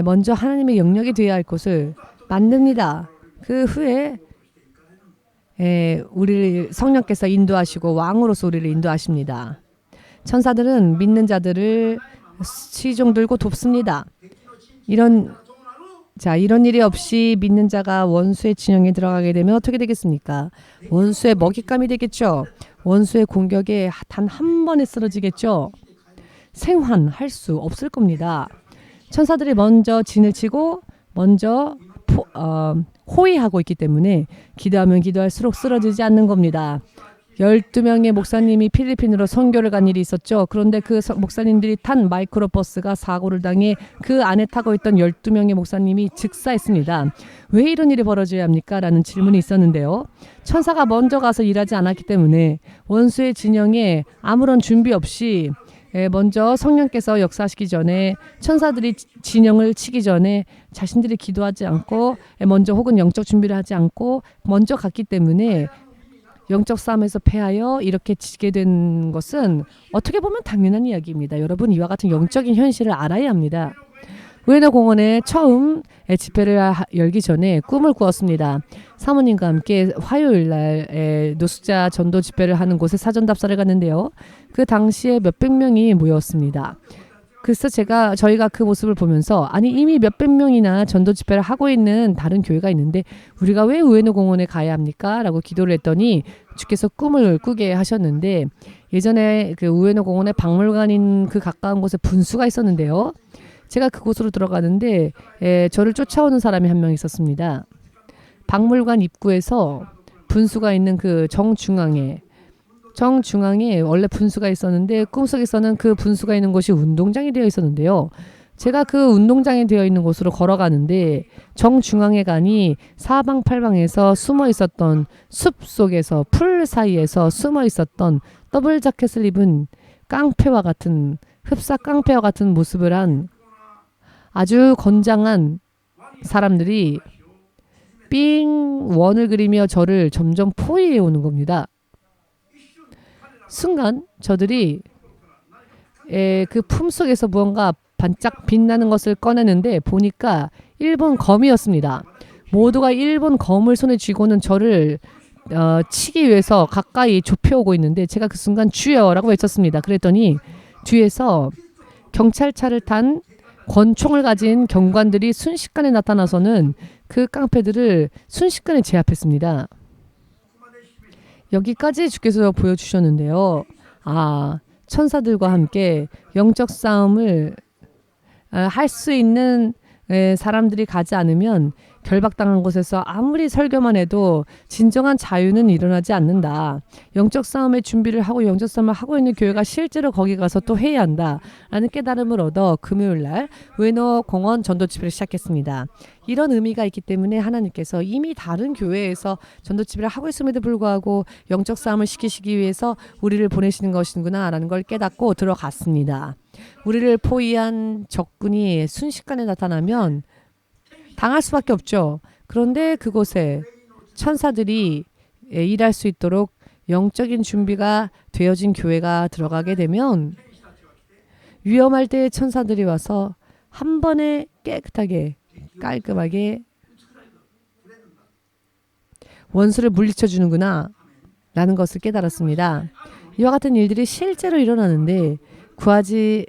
Speaker 1: 먼저 하나님의 영역이 되어야 할 곳을 만듭니다. 그 후에 우리를 성령께서 인도하시고 왕으로서 우리를 인도하십니다. 천사들은 믿는 자들을 시종 들고 돕습니다. 이런 일이 없이 믿는 자가 원수의 진영에 들어가게 되면 어떻게 되겠습니까? 원수의 먹잇감이 되겠죠. 원수의 공격에 단 한 번에 쓰러지겠죠. 생還할 수 없을 겁니다. 천사들이 먼저 진을 치고 먼저 호위하고 있기 때문에 기도하면 기도할수록 쓰러지지 않는 겁니다. 12명의 목사님이 필리핀으로 선교를 간 일이 있었죠. 그런데 그 목사님들이 탄 마이크로버스가 사고를 당해 그 안에 타고 있던 12명의 목사님이 즉사했습니다. 왜 이런 일이 벌어져야 합니까? 라는 질문이 있었는데요. 천사가 먼저 가서 일하지 않았기 때문에 원수의 진영에 아무런 준비 없이 먼저 성령께서 역사하시기 전에 천사들이 진영을 치기 전에 자신들이 기도하지 않고 먼저 혹은 영적 준비를 하지 않고 먼저 갔기 때문에 영적 싸움에서 패하여 이렇게 지게 된 것은 어떻게 보면 당연한 이야기입니다. 여러분 이와 같은 영적인 현실을 알아야 합니다. 우에노 공원에 처음 집회를 열기 전에 꿈을 꾸었습니다. 사모님과 함께 화요일 날 노숙자 전도 집회를 하는 곳에 사전 답사를 갔는데요. 그 당시에 몇백 명이 모였습니다. 그래서 저희가 그 모습을 보면서 아니 이미 몇백 명이나 전도 집회를 하고 있는 다른 교회가 있는데 우리가 왜 우에노 공원에 가야 합니까? 라고 기도를 했더니 주께서 꿈을 꾸게 하셨는데 예전에 그 우에노 공원에 박물관인 그 가까운 곳에 분수가 있었는데요. 제가 그곳으로 들어가는데 저를 쫓아오는 사람이 한 명 있었습니다. 박물관 입구에서 분수가 있는 그 정중앙에 원래 분수가 있었는데 꿈속에서는 그 분수가 있는 곳이 운동장이 되어 있었는데요. 제가 그 운동장이 되어 있는 곳으로 걸어가는데 정중앙에 가니 사방팔방에서 숨어 있었던 숲 속에서 풀 사이에서 숨어 있었던 더블 자켓을 입은 흡사 깡패와 같은 모습을 한 아주 건장한 사람들이 삥 원을 그리며 저를 점점 포위해 오는 겁니다. 순간 저들이 그 품속에서 무언가 반짝 빛나는 것을 꺼내는데 보니까 일본 검이었습니다. 모두가 일본 검을 손에 쥐고는 저를 치기 위해서 가까이 좁혀오고 있는데 제가 그 순간 주여라고 외쳤습니다. 그랬더니 뒤에서 경찰차를 탄 권총을 가진 경관들이 순식간에 나타나서는 그 깡패들을 순식간에 제압했습니다. 여기까지 주께서 보여주셨는데요. 천사들과 함께 영적 싸움을 할 수 있는 사람들이 가지 않으면 결박당한 곳에서 아무리 설교만 해도 진정한 자유는 일어나지 않는다. 영적 싸움의 준비를 하고 영적 싸움을 하고 있는 교회가 실제로 거기 가서 또 해야 한다. 라는 깨달음을 얻어 금요일 날 우에노 공원 전도 집회를 시작했습니다. 이런 의미가 있기 때문에 하나님께서 이미 다른 교회에서 전도 집회를 하고 있음에도 불구하고 영적 싸움을 시키시기 위해서 우리를 보내시는 것이구나 라는 걸 깨닫고 들어갔습니다. 우리를 포위한 적군이 순식간에 나타나면 당할 수밖에 없죠. 그런데 그곳에 천사들이 일할 수 있도록 영적인 준비가 되어진 교회가 들어가게 되면 위험할 때 천사들이 와서 한 번에 깨끗하게 깔끔하게 원수를 물리쳐 주는구나 라는 것을 깨달았습니다. 이와 같은 일들이 실제로 일어나는데 구하지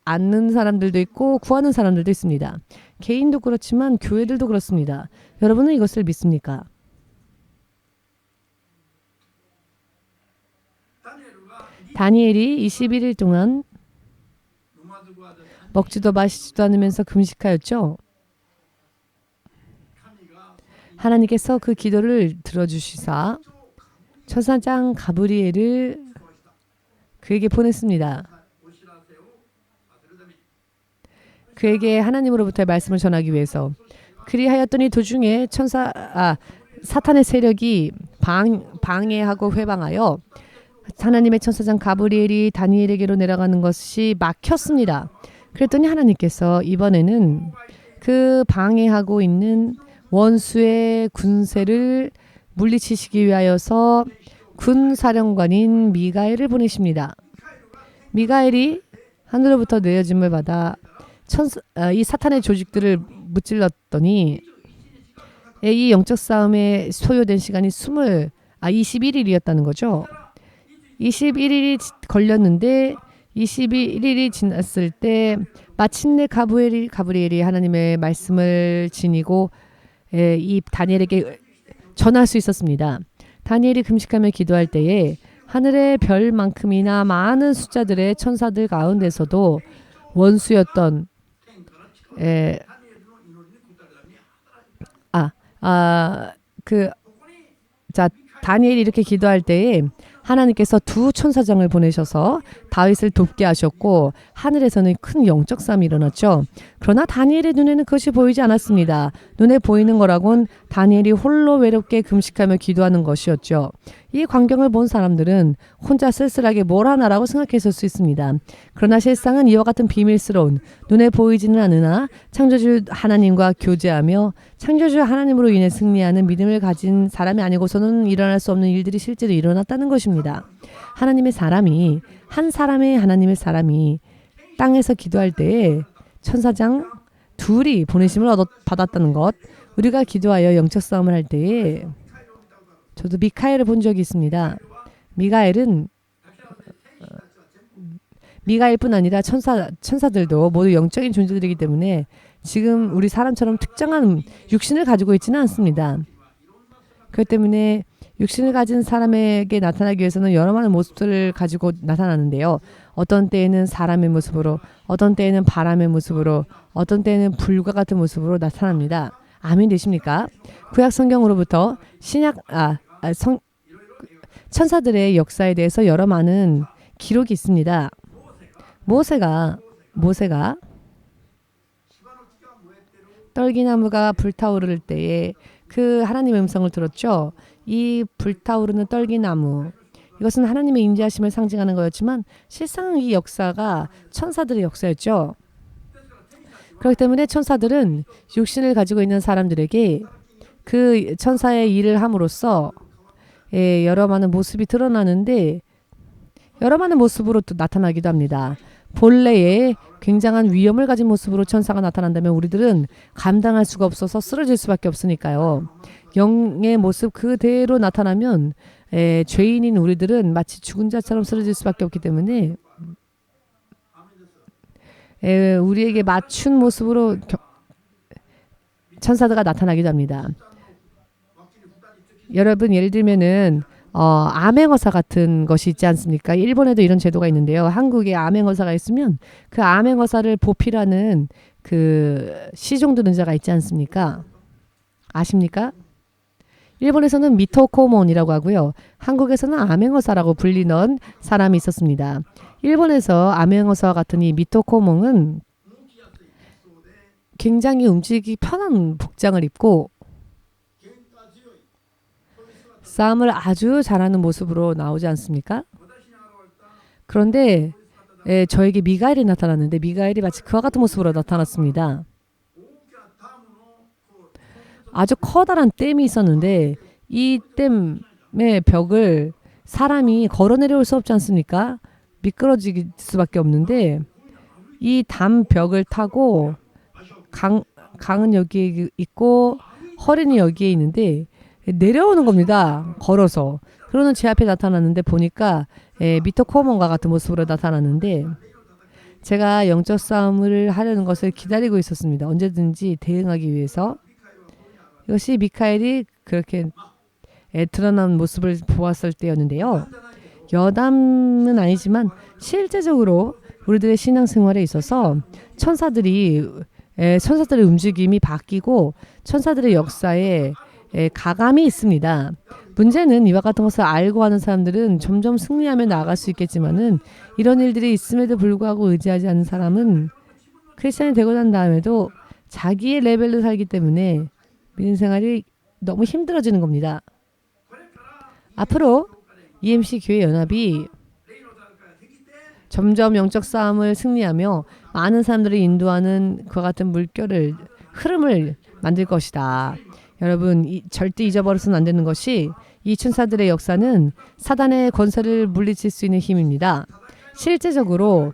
Speaker 1: 않는 사람들도 있고 구하는 사람들도 있습니다. 개인도 그렇지만 교회들도 그렇습니다. 여러분은 이것을 믿습니까? 다니엘이 21일 동안 먹지도 마시지도 않으면서 금식하였죠. 하나님께서 그 기도를 들어주시사 천사장 가브리엘을 그에게 보냈습니다. 그에게 하나님으로부터의 말씀을 전하기 위해서. 그리하였더니 도중에 사탄의 세력이 방해하고 회방하여 하나님의 천사장 가브리엘이 다니엘에게로 내려가는 것이 막혔습니다. 그랬더니 하나님께서 이번에는 그 방해하고 있는 원수의 군세를 물리치시기 위하여서 군사령관인 미가엘을 보내십니다. 미가엘이 하늘로부터 내려짐을 받아 이 사탄의 조직들을 무찔렀더니 이 영적 싸움에 소요된 시간이 21일이었다는 거죠. 21일이 걸렸는데 21일이 지났을 때 마침내 가브리엘이 하나님의 말씀을 지니고 이 다니엘에게 전할 수 있었습니다. 다니엘이 금식하며 기도할 때에 하늘의 별만큼이나 많은 숫자들의 천사들 가운데서도 원수였던 에, 아, 아, 그, 자, 다니엘이 이렇게 기도할 때에 하나님께서 두 천사장을 보내셔서 다윗을 돕게 하셨고 하늘에서는 큰 영적 싸움이 일어났죠. 그러나 다니엘의 눈에는 그것이 보이지 않았습니다. 눈에 보이는 거라곤 다니엘이 홀로 외롭게 금식하며 기도하는 것이었죠. 이 광경을 본 사람들은 혼자 쓸쓸하게 뭘 하나라고 생각했을 수 있습니다. 그러나 실상은 이와 같은 비밀스러운 눈에 보이지는 않으나 창조주 하나님과 교제하며 창조주 하나님으로 인해 승리하는 믿음을 가진 사람이 아니고서는 일어날 수 없는 일들이 실제로 일어났다는 것입니다. 하나님의 사람이 한 사람의 하나님의 사람이 땅에서 기도할 때에 천사장 둘이 보내심을 받았다는 것. 우리가 기도하여 영적 싸움을 할 때에 저도 미카엘을 본 적이 있습니다. 미가엘뿐 아니라 천사들도 모두 영적인 존재들이기 때문에 지금 우리 사람처럼 특정한 육신을 가지고 있지는 않습니다. 그렇기 때문에 육신을 가진 사람에게 나타나기 위해서는 여러 많은 모습들을 가지고 나타나는데요. 어떤 때에는 사람의 모습으로, 어떤 때에는 바람의 모습으로, 어떤 때에는 불과 같은 모습으로 나타납니다. 아멘 되십니까? 구약 성경으로부터 천사들의 역사에 대해서 여러 많은 기록이 있습니다. 모세가 떨기나무가 불타오를 때에 그 하나님의 음성을 들었죠. 이 불타오르는 떨기나무, 이것은 하나님의 임재하심을 상징하는 거였지만 실상 이 역사가 천사들의 역사였죠. 그렇기 때문에 천사들은 육신을 가지고 있는 사람들에게 그 천사의 일을 함으로써 여러 많은 모습이 드러나는데 여러 많은 모습으로 또 나타나기도 합니다. 본래의 굉장한 위험을 가진 모습으로 천사가 나타난다면 우리들은 감당할 수가 없어서 쓰러질 수밖에 없으니까요. 영의 모습 그대로 나타나면 죄인인 우리들은 마치 죽은 자처럼 쓰러질 수밖에 없기 때문에 우리에게 맞춘 모습으로 천사가 나타나기도 합니다. 여러분 예를 들면은 암행어사 같은 것이 있지 않습니까? 일본에도 이런 제도가 있는데요. 한국에 암행어사가 있으면 그 암행어사를 보필하는 그 시종드는 자가 있지 않습니까? 아십니까? 일본에서는 미토코몬이라고 하고요. 한국에서는 암행어사라고 불리는 사람이 있었습니다. 일본에서 암행어사와 같은 이 미토코몬은 굉장히 움직이기 편한 복장을 입고 싸움을 아주 잘하는 모습으로 나오지 않습니까? 그런데 저에게 미가엘이 나타났는데 미가엘이 마치 그와 같은 모습으로 나타났습니다. 아주 커다란 댐이 있었는데 이 댐의 벽을 사람이 걸어 내려올 수 없지 않습니까? 미끄러질 수밖에 없는데 이 담 벽을 타고 강은 여기에 있고 허리는 여기에 있는데 내려오는 겁니다. 걸어서. 그러는 제 앞에 나타났는데 보니까 미토코몬과 같은 모습으로 나타났는데 제가 영적 싸움을 하려는 것을 기다리고 있었습니다. 언제든지 대응하기 위해서. 이것이 미카엘이 그렇게 드러난 모습을 보았을 때였는데요. 여담은 아니지만 실제적으로 우리들의 신앙생활에 있어서 천사들의 움직임이 바뀌고 천사들의 역사에 가감이 있습니다. 문제는 이와 같은 것을 알고 하는 사람들은 점점 승리하며 나아갈 수 있겠지만은 이런 일들이 있음에도 불구하고 의지하지 않는 사람은 크리스천이 되고 난 다음에도 자기의 레벨로 살기 때문에 믿음 생활이 너무 힘들어지는 겁니다. 앞으로 EMC 교회 연합이 점점 영적 싸움을 승리하며 많은 사람들을 인도하는 그와 같은 흐름을 만들 것이다. 여러분 절대 잊어버려서는 안 되는 것이 이 천사들의 역사는 사단의 권세를 물리칠 수 있는 힘입니다. 실제적으로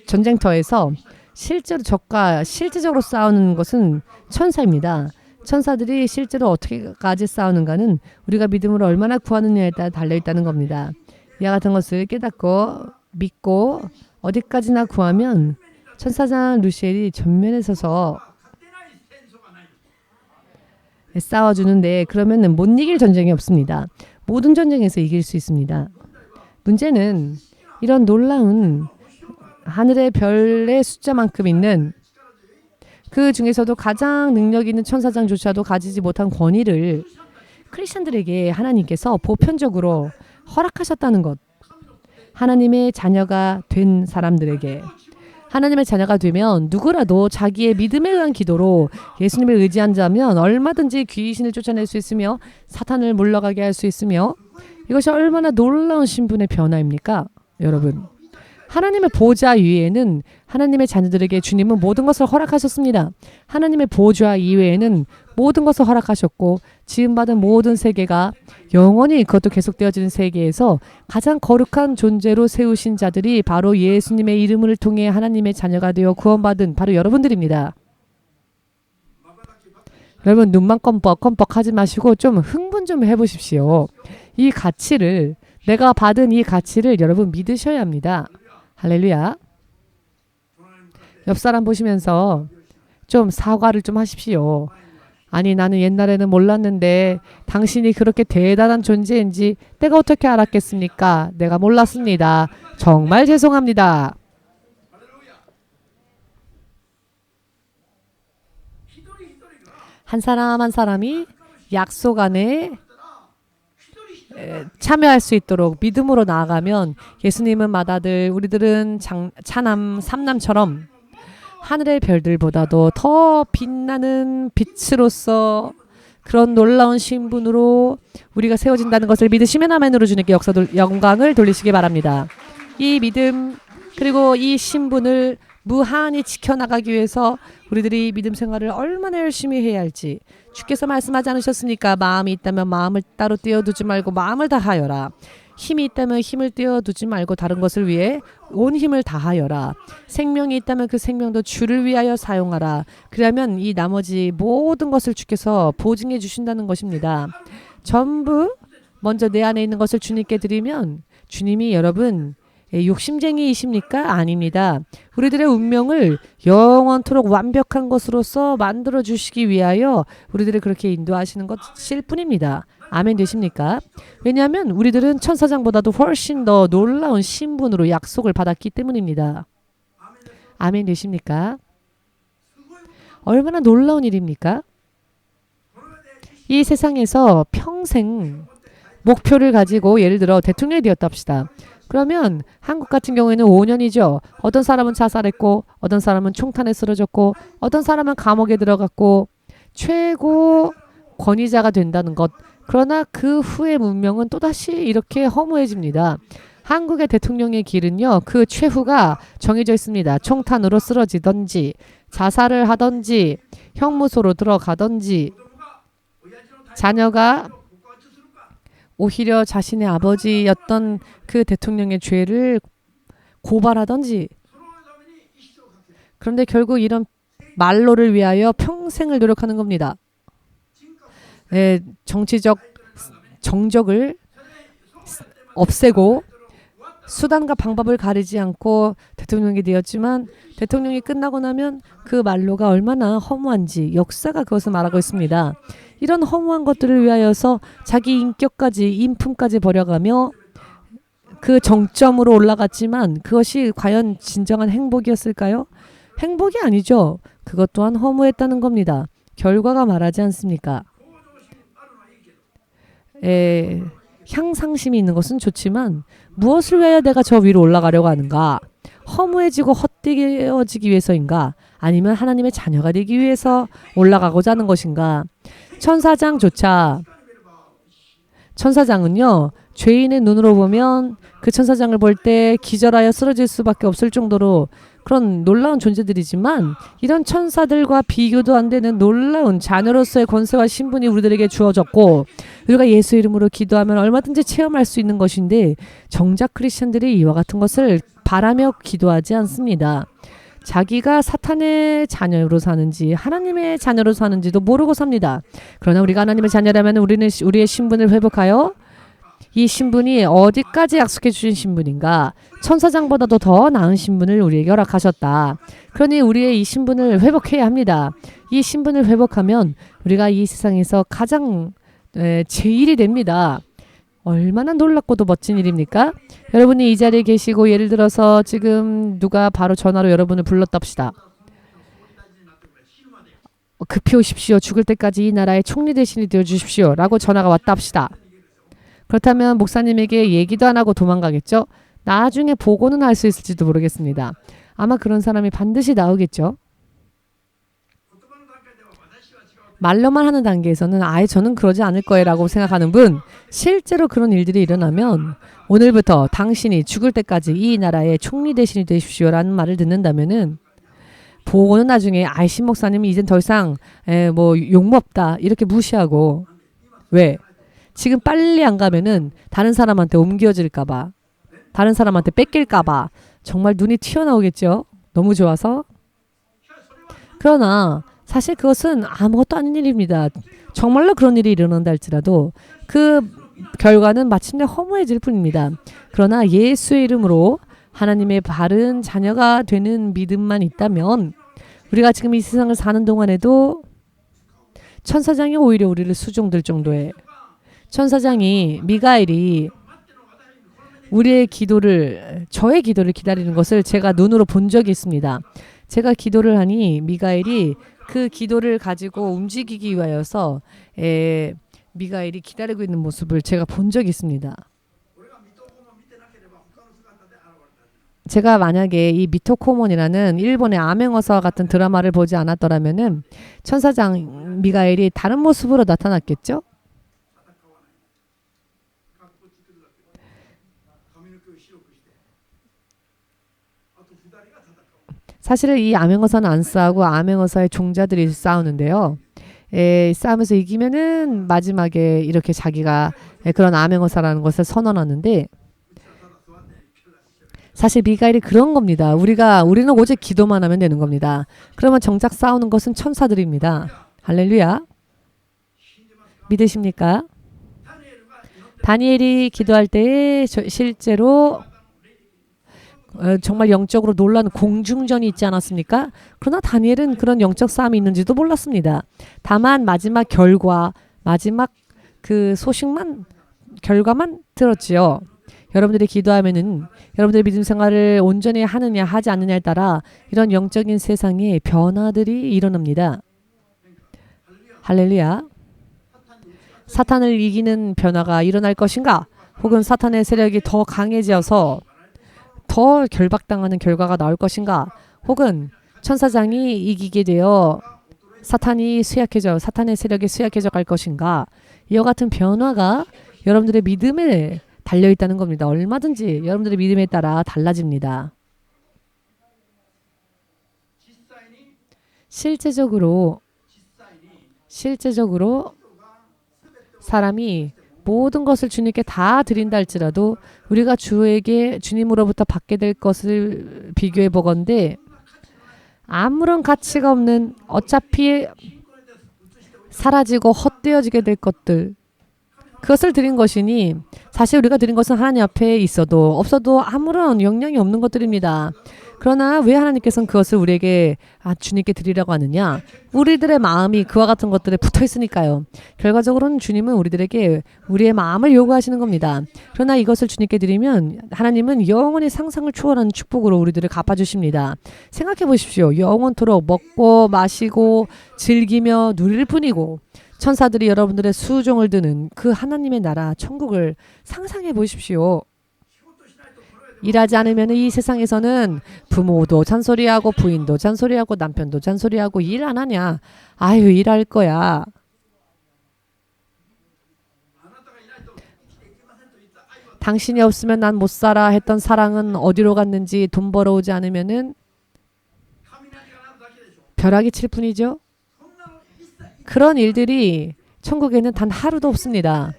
Speaker 1: 전쟁터에서 실제로 적과 실제적으로 싸우는 것은 천사입니다. 천사들이 실제로 어떻게까지 싸우는가는 우리가 믿음으로 얼마나 구하느냐에 따라 달려있다는 겁니다. 이와 같은 것을 깨닫고 믿고 어디까지나 구하면 천사장 루시엘이 전면에 서서 싸워주는데 그러면 못 이길 전쟁이 없습니다. 모든 전쟁에서 이길 수 있습니다. 문제는 이런 놀라운 하늘의 별의 숫자만큼 있는 그 중에서도 가장 능력 있는 천사장조차도 가지지 못한 권위를 크리스천들에게 하나님께서 보편적으로 허락하셨다는 것. 하나님의 자녀가 된 사람들에게 하나님의 자녀가 되면 누구라도 자기의 믿음에 의한 기도로 예수님을 의지한다면 얼마든지 귀신을 쫓아낼 수 있으며 사탄을 물러가게 할 수 있으며 이것이 얼마나 놀라운 신분의 변화입니까? 여러분. 하나님의 보좌 위에는 하나님의 자녀들에게 주님은 모든 것을 허락하셨습니다. 하나님의 보좌 이외에는 모든 것을 허락하셨고 지음받은 모든 세계가 영원히 그것도 계속되어지는 세계에서 가장 거룩한 존재로 세우신 자들이 바로 예수님의 이름을 통해 하나님의 자녀가 되어 구원받은 바로 여러분들입니다. 여러분 눈만 껌뻑껌뻑 하지 마시고 좀 흥분 좀 해보십시오. 이 가치를 내가 받은 이 가치를 여러분 믿으셔야 합니다. 할렐루야. 옆 사람 보시면서 좀 사과를 좀 하십시오. 아니 나는 옛날에는 몰랐는데 당신이 그렇게 대단한 존재인지 내가 어떻게 알았겠습니까? 내가 몰랐습니다. 정말 죄송합니다. 한 사람 한 사람이 약속 안에 참여할 수 있도록 믿음으로 나아가면 예수님은 맏아들 우리들은 차남 삼남처럼 하늘의 별들보다도 더 빛나는 빛으로서 그런 놀라운 신분으로 우리가 세워진다는 것을 믿으시면 아멘으로 주님께 영광을 돌리시기 바랍니다. 이 믿음 그리고 이 신분을 무한히 지켜나가기 위해서 우리들이 믿음 생활을 얼마나 열심히 해야 할지 주께서 말씀하지 않으셨습니까? 마음이 있다면 마음을 따로 떼어두지 말고 마음을 다하여라. 힘이 있다면 힘을 떼어두지 말고 다른 것을 위해 온 힘을 다하여라. 생명이 있다면 그 생명도 주를 위하여 사용하라. 그러면 이 나머지 모든 것을 주께서 보증해 주신다는 것입니다. 전부 먼저 내 안에 있는 것을 주님께 드리면 주님이 여러분 욕심쟁이이십니까? 아닙니다. 우리들의 운명을 영원토록 완벽한 것으로서 만들어 주시기 위하여 우리들을 그렇게 인도하시는 것일 뿐입니다. 아멘 되십니까? 왜냐하면 우리들은 천사장보다도 훨씬 더 놀라운 신분으로 약속을 받았기 때문입니다. 아멘 되십니까? 얼마나 놀라운 일입니까? 이 세상에서 평생 목표를 가지고 예를 들어 대통령이 되었다 합시다. 그러면 한국 같은 경우에는 5년이죠. 어떤 사람은 자살했고 어떤 사람은 총탄에 쓰러졌고 어떤 사람은 감옥에 들어갔고 최고 권위자가 된다는 것. 그러나 그 후의 문명은 또다시 이렇게 허무해집니다. 한국의 대통령의 길은요. 그 최후가 정해져 있습니다. 총탄으로 쓰러지든지 자살을 하든지 형무소로 들어가든지 자녀가 오히려 자신의 아버지였던 그 대통령의 죄를 고발하든지 그런데 결국 이런 말로를 위하여 평생을 노력하는 겁니다. 정치적 정적을 없애고 수단과 방법을 가리지 않고 대통령이 되었지만 대통령이 끝나고 나면 그 말로가 얼마나 허무한지 역사가 그것을 말하고 있습니다. 이런 허무한 것들을 위하여서 자기 인격까지 인품까지 버려가며 그 정점으로 올라갔지만 그것이 과연 진정한 행복이었을까요? 행복이 아니죠. 그것 또한 허무했다는 겁니다. 결과가 말하지 않습니까? 향상심이 있는 것은 좋지만 무엇을 위하여 내가 저 위로 올라가려고 하는가? 허무해지고 헛되어지기 위해서인가? 아니면 하나님의 자녀가 되기 위해서 올라가고자 하는 것인가? 천사장은요 죄인의 눈으로 보면 그 천사장을 볼 때 기절하여 쓰러질 수밖에 없을 정도로 그런 놀라운 존재들이지만 이런 천사들과 비교도 안 되는 놀라운 자녀로서의 권세와 신분이 우리들에게 주어졌고 우리가 예수 이름으로 기도하면 얼마든지 체험할 수 있는 것인데 정작 크리스천들이 이와 같은 것을 바라며 기도하지 않습니다. 자기가 사탄의 자녀로 사는지 하나님의 자녀로 사는지도 모르고 삽니다. 그러나 우리가 하나님의 자녀라면 우리는 우리의 신분을 회복하여 이 신분이 어디까지 약속해 주신 신분인가? 천사장보다도 더 나은 신분을 우리에게 허락하셨다. 그러니 우리의 이 신분을 회복해야 합니다. 이 신분을 회복하면 우리가 이 세상에서 가장 제일이 됩니다. 얼마나 놀랍고도 멋진 일입니까? 여러분이 이 자리에 계시고 예를 들어서 지금 누가 바로 전화로 여러분을 불렀답시다. 급히 오십시오. 죽을 때까지 이 나라의 총리 대신이 되어주십시오. 라고 전화가 왔다 합시다. 그렇다면 목사님에게 얘기도 안 하고 도망가겠죠? 나중에 보고는 할 수 있을지도 모르겠습니다. 아마 그런 사람이 반드시 나오겠죠. 말로만 하는 단계에서는 아예 저는 그러지 않을 거예요 라고 생각하는 분, 실제로 그런 일들이 일어나면 오늘부터 당신이 죽을 때까지 이 나라의 총리 대신이 되십시오 라는 말을 듣는다면은 보고는 나중에 신 목사님이 이젠 더 이상 뭐 용모없다 이렇게 무시하고, 왜? 지금 빨리 안 가면은 다른 사람한테 옮겨질까봐, 다른 사람한테 뺏길까봐 정말 눈이 튀어나오겠죠. 너무 좋아서. 그러나 사실 그것은 아무것도 아닌 일입니다. 정말로 그런 일이 일어난다 할지라도 그 결과는 마침내 허무해질 뿐입니다. 그러나 예수의 이름으로 하나님의 바른 자녀가 되는 믿음만 있다면 우리가 지금 이 세상을 사는 동안에도 천사장이 오히려 우리를 수종들 정도의, 천사장이 미가엘이 우리의 기도를, 저의 기도를 기다리는 것을 제가 눈으로 본 적이 있습니다. 제가 기도를 하니 미가엘이 그 기도를 가지고 움직이기 위하여서 미가엘이 기다리고 있는 모습을 제가 본 적이 있습니다. 제가 만약에 이 미토코몬이라는 일본의 암행어사 같은 드라마를 보지 않았더라면은 천사장 미가엘이 다른 모습으로 나타났겠죠? 사실은 이 암행어사는 안 싸우고 암행어사의 종자들이 싸우는데요. 싸우면서 이기면은 마지막에 이렇게 자기가 그런 암행어사라는 것을 선언하는데, 사실 미가엘이 그런 겁니다. 우리는 오직 기도만 하면 되는 겁니다. 그러면 정작 싸우는 것은 천사들입니다. 할렐루야. 믿으십니까? 다니엘이 기도할 때 실제로 정말 영적으로 놀라는 공중전이 있지 않았습니까? 그러나 다니엘은 그런 영적 싸움이 있는지도 몰랐습니다. 다만 마지막 그 결과만 들었지요. 여러분들이 기도하면은 여러분들의 믿음 생활을 온전히 하느냐 하지 않느냐에 따라 이런 영적인 세상에 변화들이 일어납니다. 할렐루야. 사탄을 이기는 변화가 일어날 것인가? 혹은 사탄의 세력이 더 강해져서 더 결박당하는 결과가 나올 것인가? 혹은 천사장이 이기게 되어 사탄의 세력이 쇠약해져 갈 것인가? 이와 같은 변화가 여러분들의 믿음에 달려있다는 겁니다. 얼마든지 여러분들의 믿음에 따라 달라집니다. 실제적으로 사람이 모든 것을 주님께 다 드린다 할지라도 우리가 주님으로부터 받게 될 것을 비교해 보건대 아무런 가치가 없는, 어차피 사라지고 헛되어지게 될 것들, 그것을 드린 것이니 사실 우리가 드린 것은 하나님 앞에 있어도 없어도 아무런 영향이 없는 것들입니다. 그러나 왜 하나님께서는 그것을 우리에게 주님께 드리라고 하느냐? 우리들의 마음이 그와 같은 것들에 붙어 있으니까요. 결과적으로는 주님은 우리들에게 우리의 마음을 요구하시는 겁니다. 그러나 이것을 주님께 드리면 하나님은 영원히 상상을 초월하는 축복으로 우리들을 갚아주십니다. 생각해 보십시오. 영원토록 먹고 마시고 즐기며 누릴 뿐이고 천사들이 여러분들의 수종을 드는 그 하나님의 나라 천국을 상상해 보십시오. 일하지 않으면 이 세상에서는 부모도 잔소리하고 부인도 잔소리하고 남편도 잔소리하고 일 안 하냐? 아유, 일할 거야. 당신이 없으면 난 못 살아 했던 사랑은 어디로 갔는지 돈 벌어오지 않으면은 벼락이 칠 뿐이죠. 그런 일들이 천국에는 단 하루도 없습니다.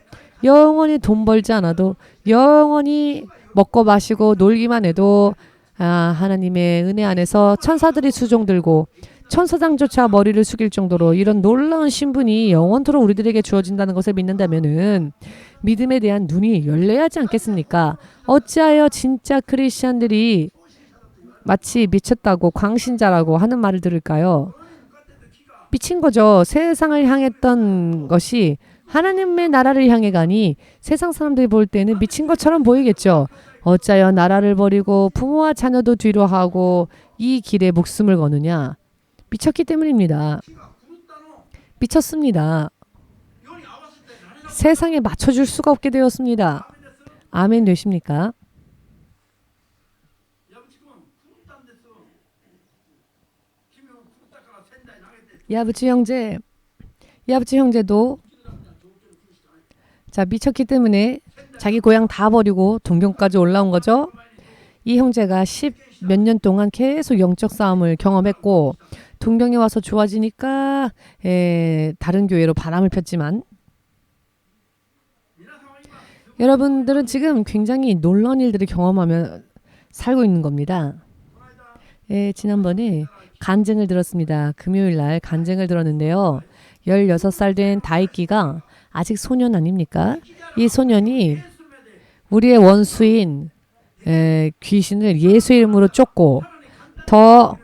Speaker 1: 영원히 돈 벌지 않아도, 영원히 먹고 마시고 놀기만 해도 하나님의 은혜 안에서 천사들이 수종들고 천사장조차 머리를 숙일 정도로 이런 놀라운 신분이 영원토록 우리들에게 주어진다는 것을 믿는다면은 믿음에 대한 눈이 열려야 하지 않겠습니까? 어찌하여 진짜 크리스천들이 마치 미쳤다고 광신자라고 하는 말을 들을까요? 미친 거죠. 세상을 향했던 것이 하나님의 나라를 향해 가니 세상 사람들이 볼 때는 미친 것처럼 보이겠죠. 어찌하여 나라를 버리고 부모와 자녀도 뒤로 하고 이 길에 목숨을 거느냐. 미쳤기 때문입니다. 미쳤습니다. 세상에 맞춰줄 수가 없게 되었습니다. 아멘 되십니까? 야부치 형제도 자 미쳤기 때문에 자기 고향 다 버리고 동경까지 올라온 거죠. 이 형제가 10 몇 년 동안 계속 영적 싸움을 경험했고 동경에 와서 좋아지니까 다른 교회로 바람을 폈지만 여러분들은 지금 굉장히 놀라운 일들을 경험하며 살고 있는 겁니다. 지난번에 간증을 들었습니다. 금요일 날 간증을 들었는데요. 16살 된 다이키가 아직 소년 아닙니까? 이 소년이 우리의 원수인 귀신을 예수 이름으로 쫓고 더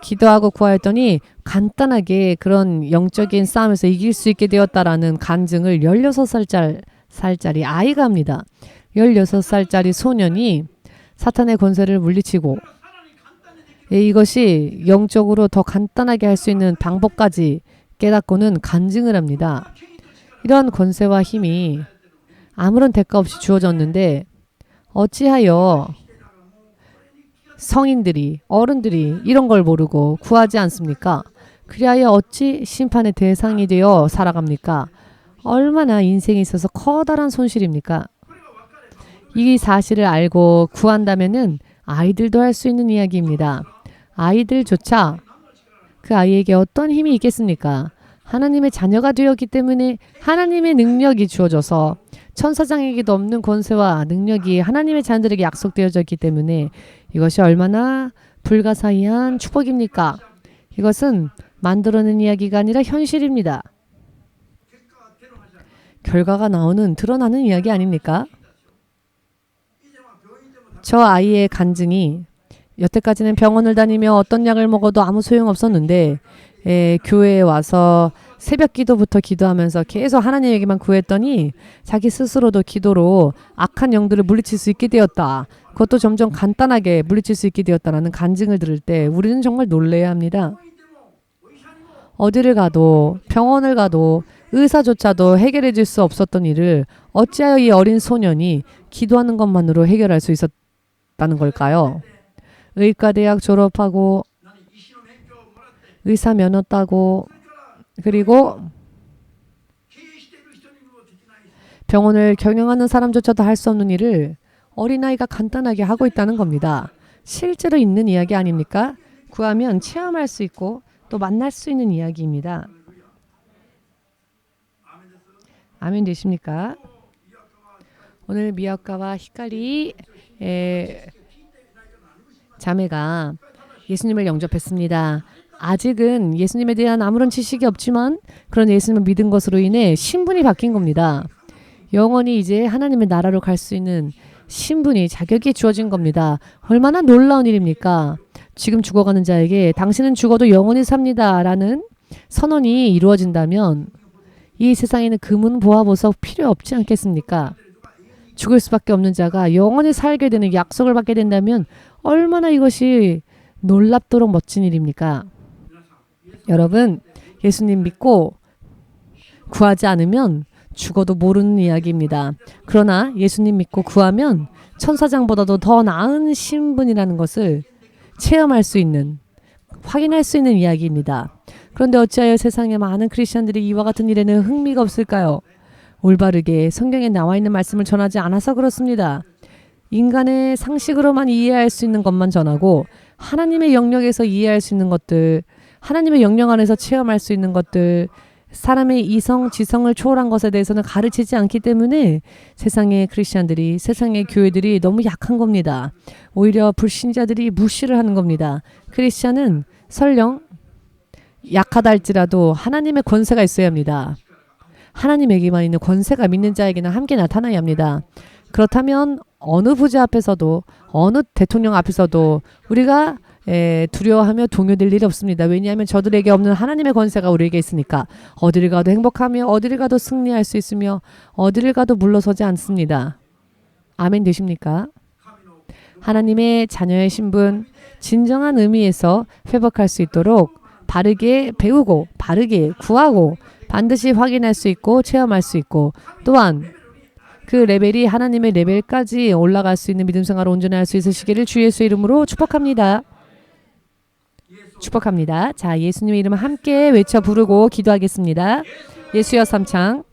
Speaker 1: 기도하고 구하였더니 간단하게 그런 영적인 싸움에서 이길 수 있게 되었다라는 간증을 16살짜리 아이가 합니다. 16살짜리 소년이 사탄의 권세를 물리치고 이것이 영적으로 더 간단하게 할 수 있는 방법까지 깨닫고는 간증을 합니다. 이런 권세와 힘이 아무런 대가 없이 주어졌는데 어찌하여 성인들이 어른들이 이런 걸 모르고 구하지 않습니까? 그리하여 어찌 심판의 대상이 되어 살아갑니까? 얼마나 인생에 있어서 커다란 손실입니까? 이 사실을 알고 구한다면은 아이들도 할 수 있는 이야기입니다. 아이들조차 그 아이에게 어떤 힘이 있겠습니까? 하나님의 자녀가 되었기 때문에 하나님의 능력이 주어져서 천사장에게도 없는 권세와 능력이 하나님의 자녀들에게 약속되어져 있기 때문에 이것이 얼마나 불가사의한 축복입니까? 이것은 만들어낸 이야기가 아니라 현실입니다. 결과가 드러나는 이야기 아닙니까? 저 아이의 간증이 여태까지는 병원을 다니며 어떤 약을 먹어도 아무 소용없었는데 교회에 와서 새벽 기도부터 기도하면서 계속 하나님에게만 구했더니 자기 스스로도 기도로 악한 영들을 물리칠 수 있게 되었다. 그것도 점점 간단하게 물리칠 수 있게 되었다라는 간증을 들을 때 우리는 정말 놀라야 합니다. 어디를 가도 병원을 가도 의사조차도 해결해 줄 수 없었던 일을 어찌하여 이 어린 소년이 기도하는 것만으로 해결할 수 있었다는 걸까요? 의과대학 졸업하고 의사 면허 따고 그리고 병원을 경영하는 사람조차도 할 수 없는 일을 어린아이가 간단하게 하고 있다는 겁니다. 실제로 있는 이야기 아닙니까? 구하면 체험할 수 있고 또 만날 수 있는 이야기입니다. 아멘 되십니까? 오늘 미야오카와 히카리 자매가 예수님을 영접했습니다. 아직은 예수님에 대한 아무런 지식이 없지만 그런 예수님을 믿은 것으로 인해 신분이 바뀐 겁니다. 영원히 이제 하나님의 나라로 갈 수 있는 신분이 자격이 주어진 겁니다. 얼마나 놀라운 일입니까? 지금 죽어가는 자에게 당신은 죽어도 영원히 삽니다 라는 선언이 이루어진다면 이 세상에는 금은 보화 보석 필요 없지 않겠습니까? 죽을 수밖에 없는 자가 영원히 살게 되는 약속을 받게 된다면 얼마나 이것이 놀랍도록 멋진 일입니까? 여러분, 예수님 믿고 구하지 않으면 죽어도 모르는 이야기입니다. 그러나 예수님 믿고 구하면 천사장보다도 더 나은 신분이라는 것을 체험할 수 있는, 확인할 수 있는 이야기입니다. 그런데 어찌하여 세상에 많은 크리스천들이 이와 같은 일에는 흥미가 없을까요? 올바르게 성경에 나와 있는 말씀을 전하지 않아서 그렇습니다. 인간의 상식으로만 이해할 수 있는 것만 전하고 하나님의 영역에서 이해할 수 있는 것들, 하나님의 영역 안에서 체험할 수 있는 것들, 사람의 이성, 지성을 초월한 것에 대해서는 가르치지 않기 때문에 세상의 크리스천들이, 세상의 교회들이 너무 약한 겁니다. 오히려 불신자들이 무시를 하는 겁니다. 크리스천은 설령 약하다 할지라도 하나님의 권세가 있어야 합니다. 하나님에게만 있는 권세가 믿는 자에게는 함께 나타나야 합니다. 그렇다면 어느 부자 앞에서도 어느 대통령 앞에서도 우리가 두려워하며 동요될 일이 없습니다. 왜냐하면 저들에게 없는 하나님의 권세가 우리에게 있으니까 어디를 가도 행복하며 어디를 가도 승리할 수 있으며 어디를 가도 물러서지 않습니다. 아멘 되십니까? 하나님의 자녀의 신분 진정한 의미에서 회복할 수 있도록 바르게 배우고 바르게 구하고 반드시 확인할 수 있고 체험할 수 있고 또한 그 레벨이 하나님의 레벨까지 올라갈 수 있는 믿음 생활을 온전히 할 수 있으시기를 주 예수의 이름으로 축복합니다. 축복합니다. 자, 예수님의 이름을 함께 외쳐 부르고 기도하겠습니다. 예수여 삼창.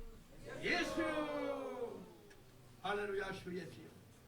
Speaker 2: 예수. 할렐루야 주 예수.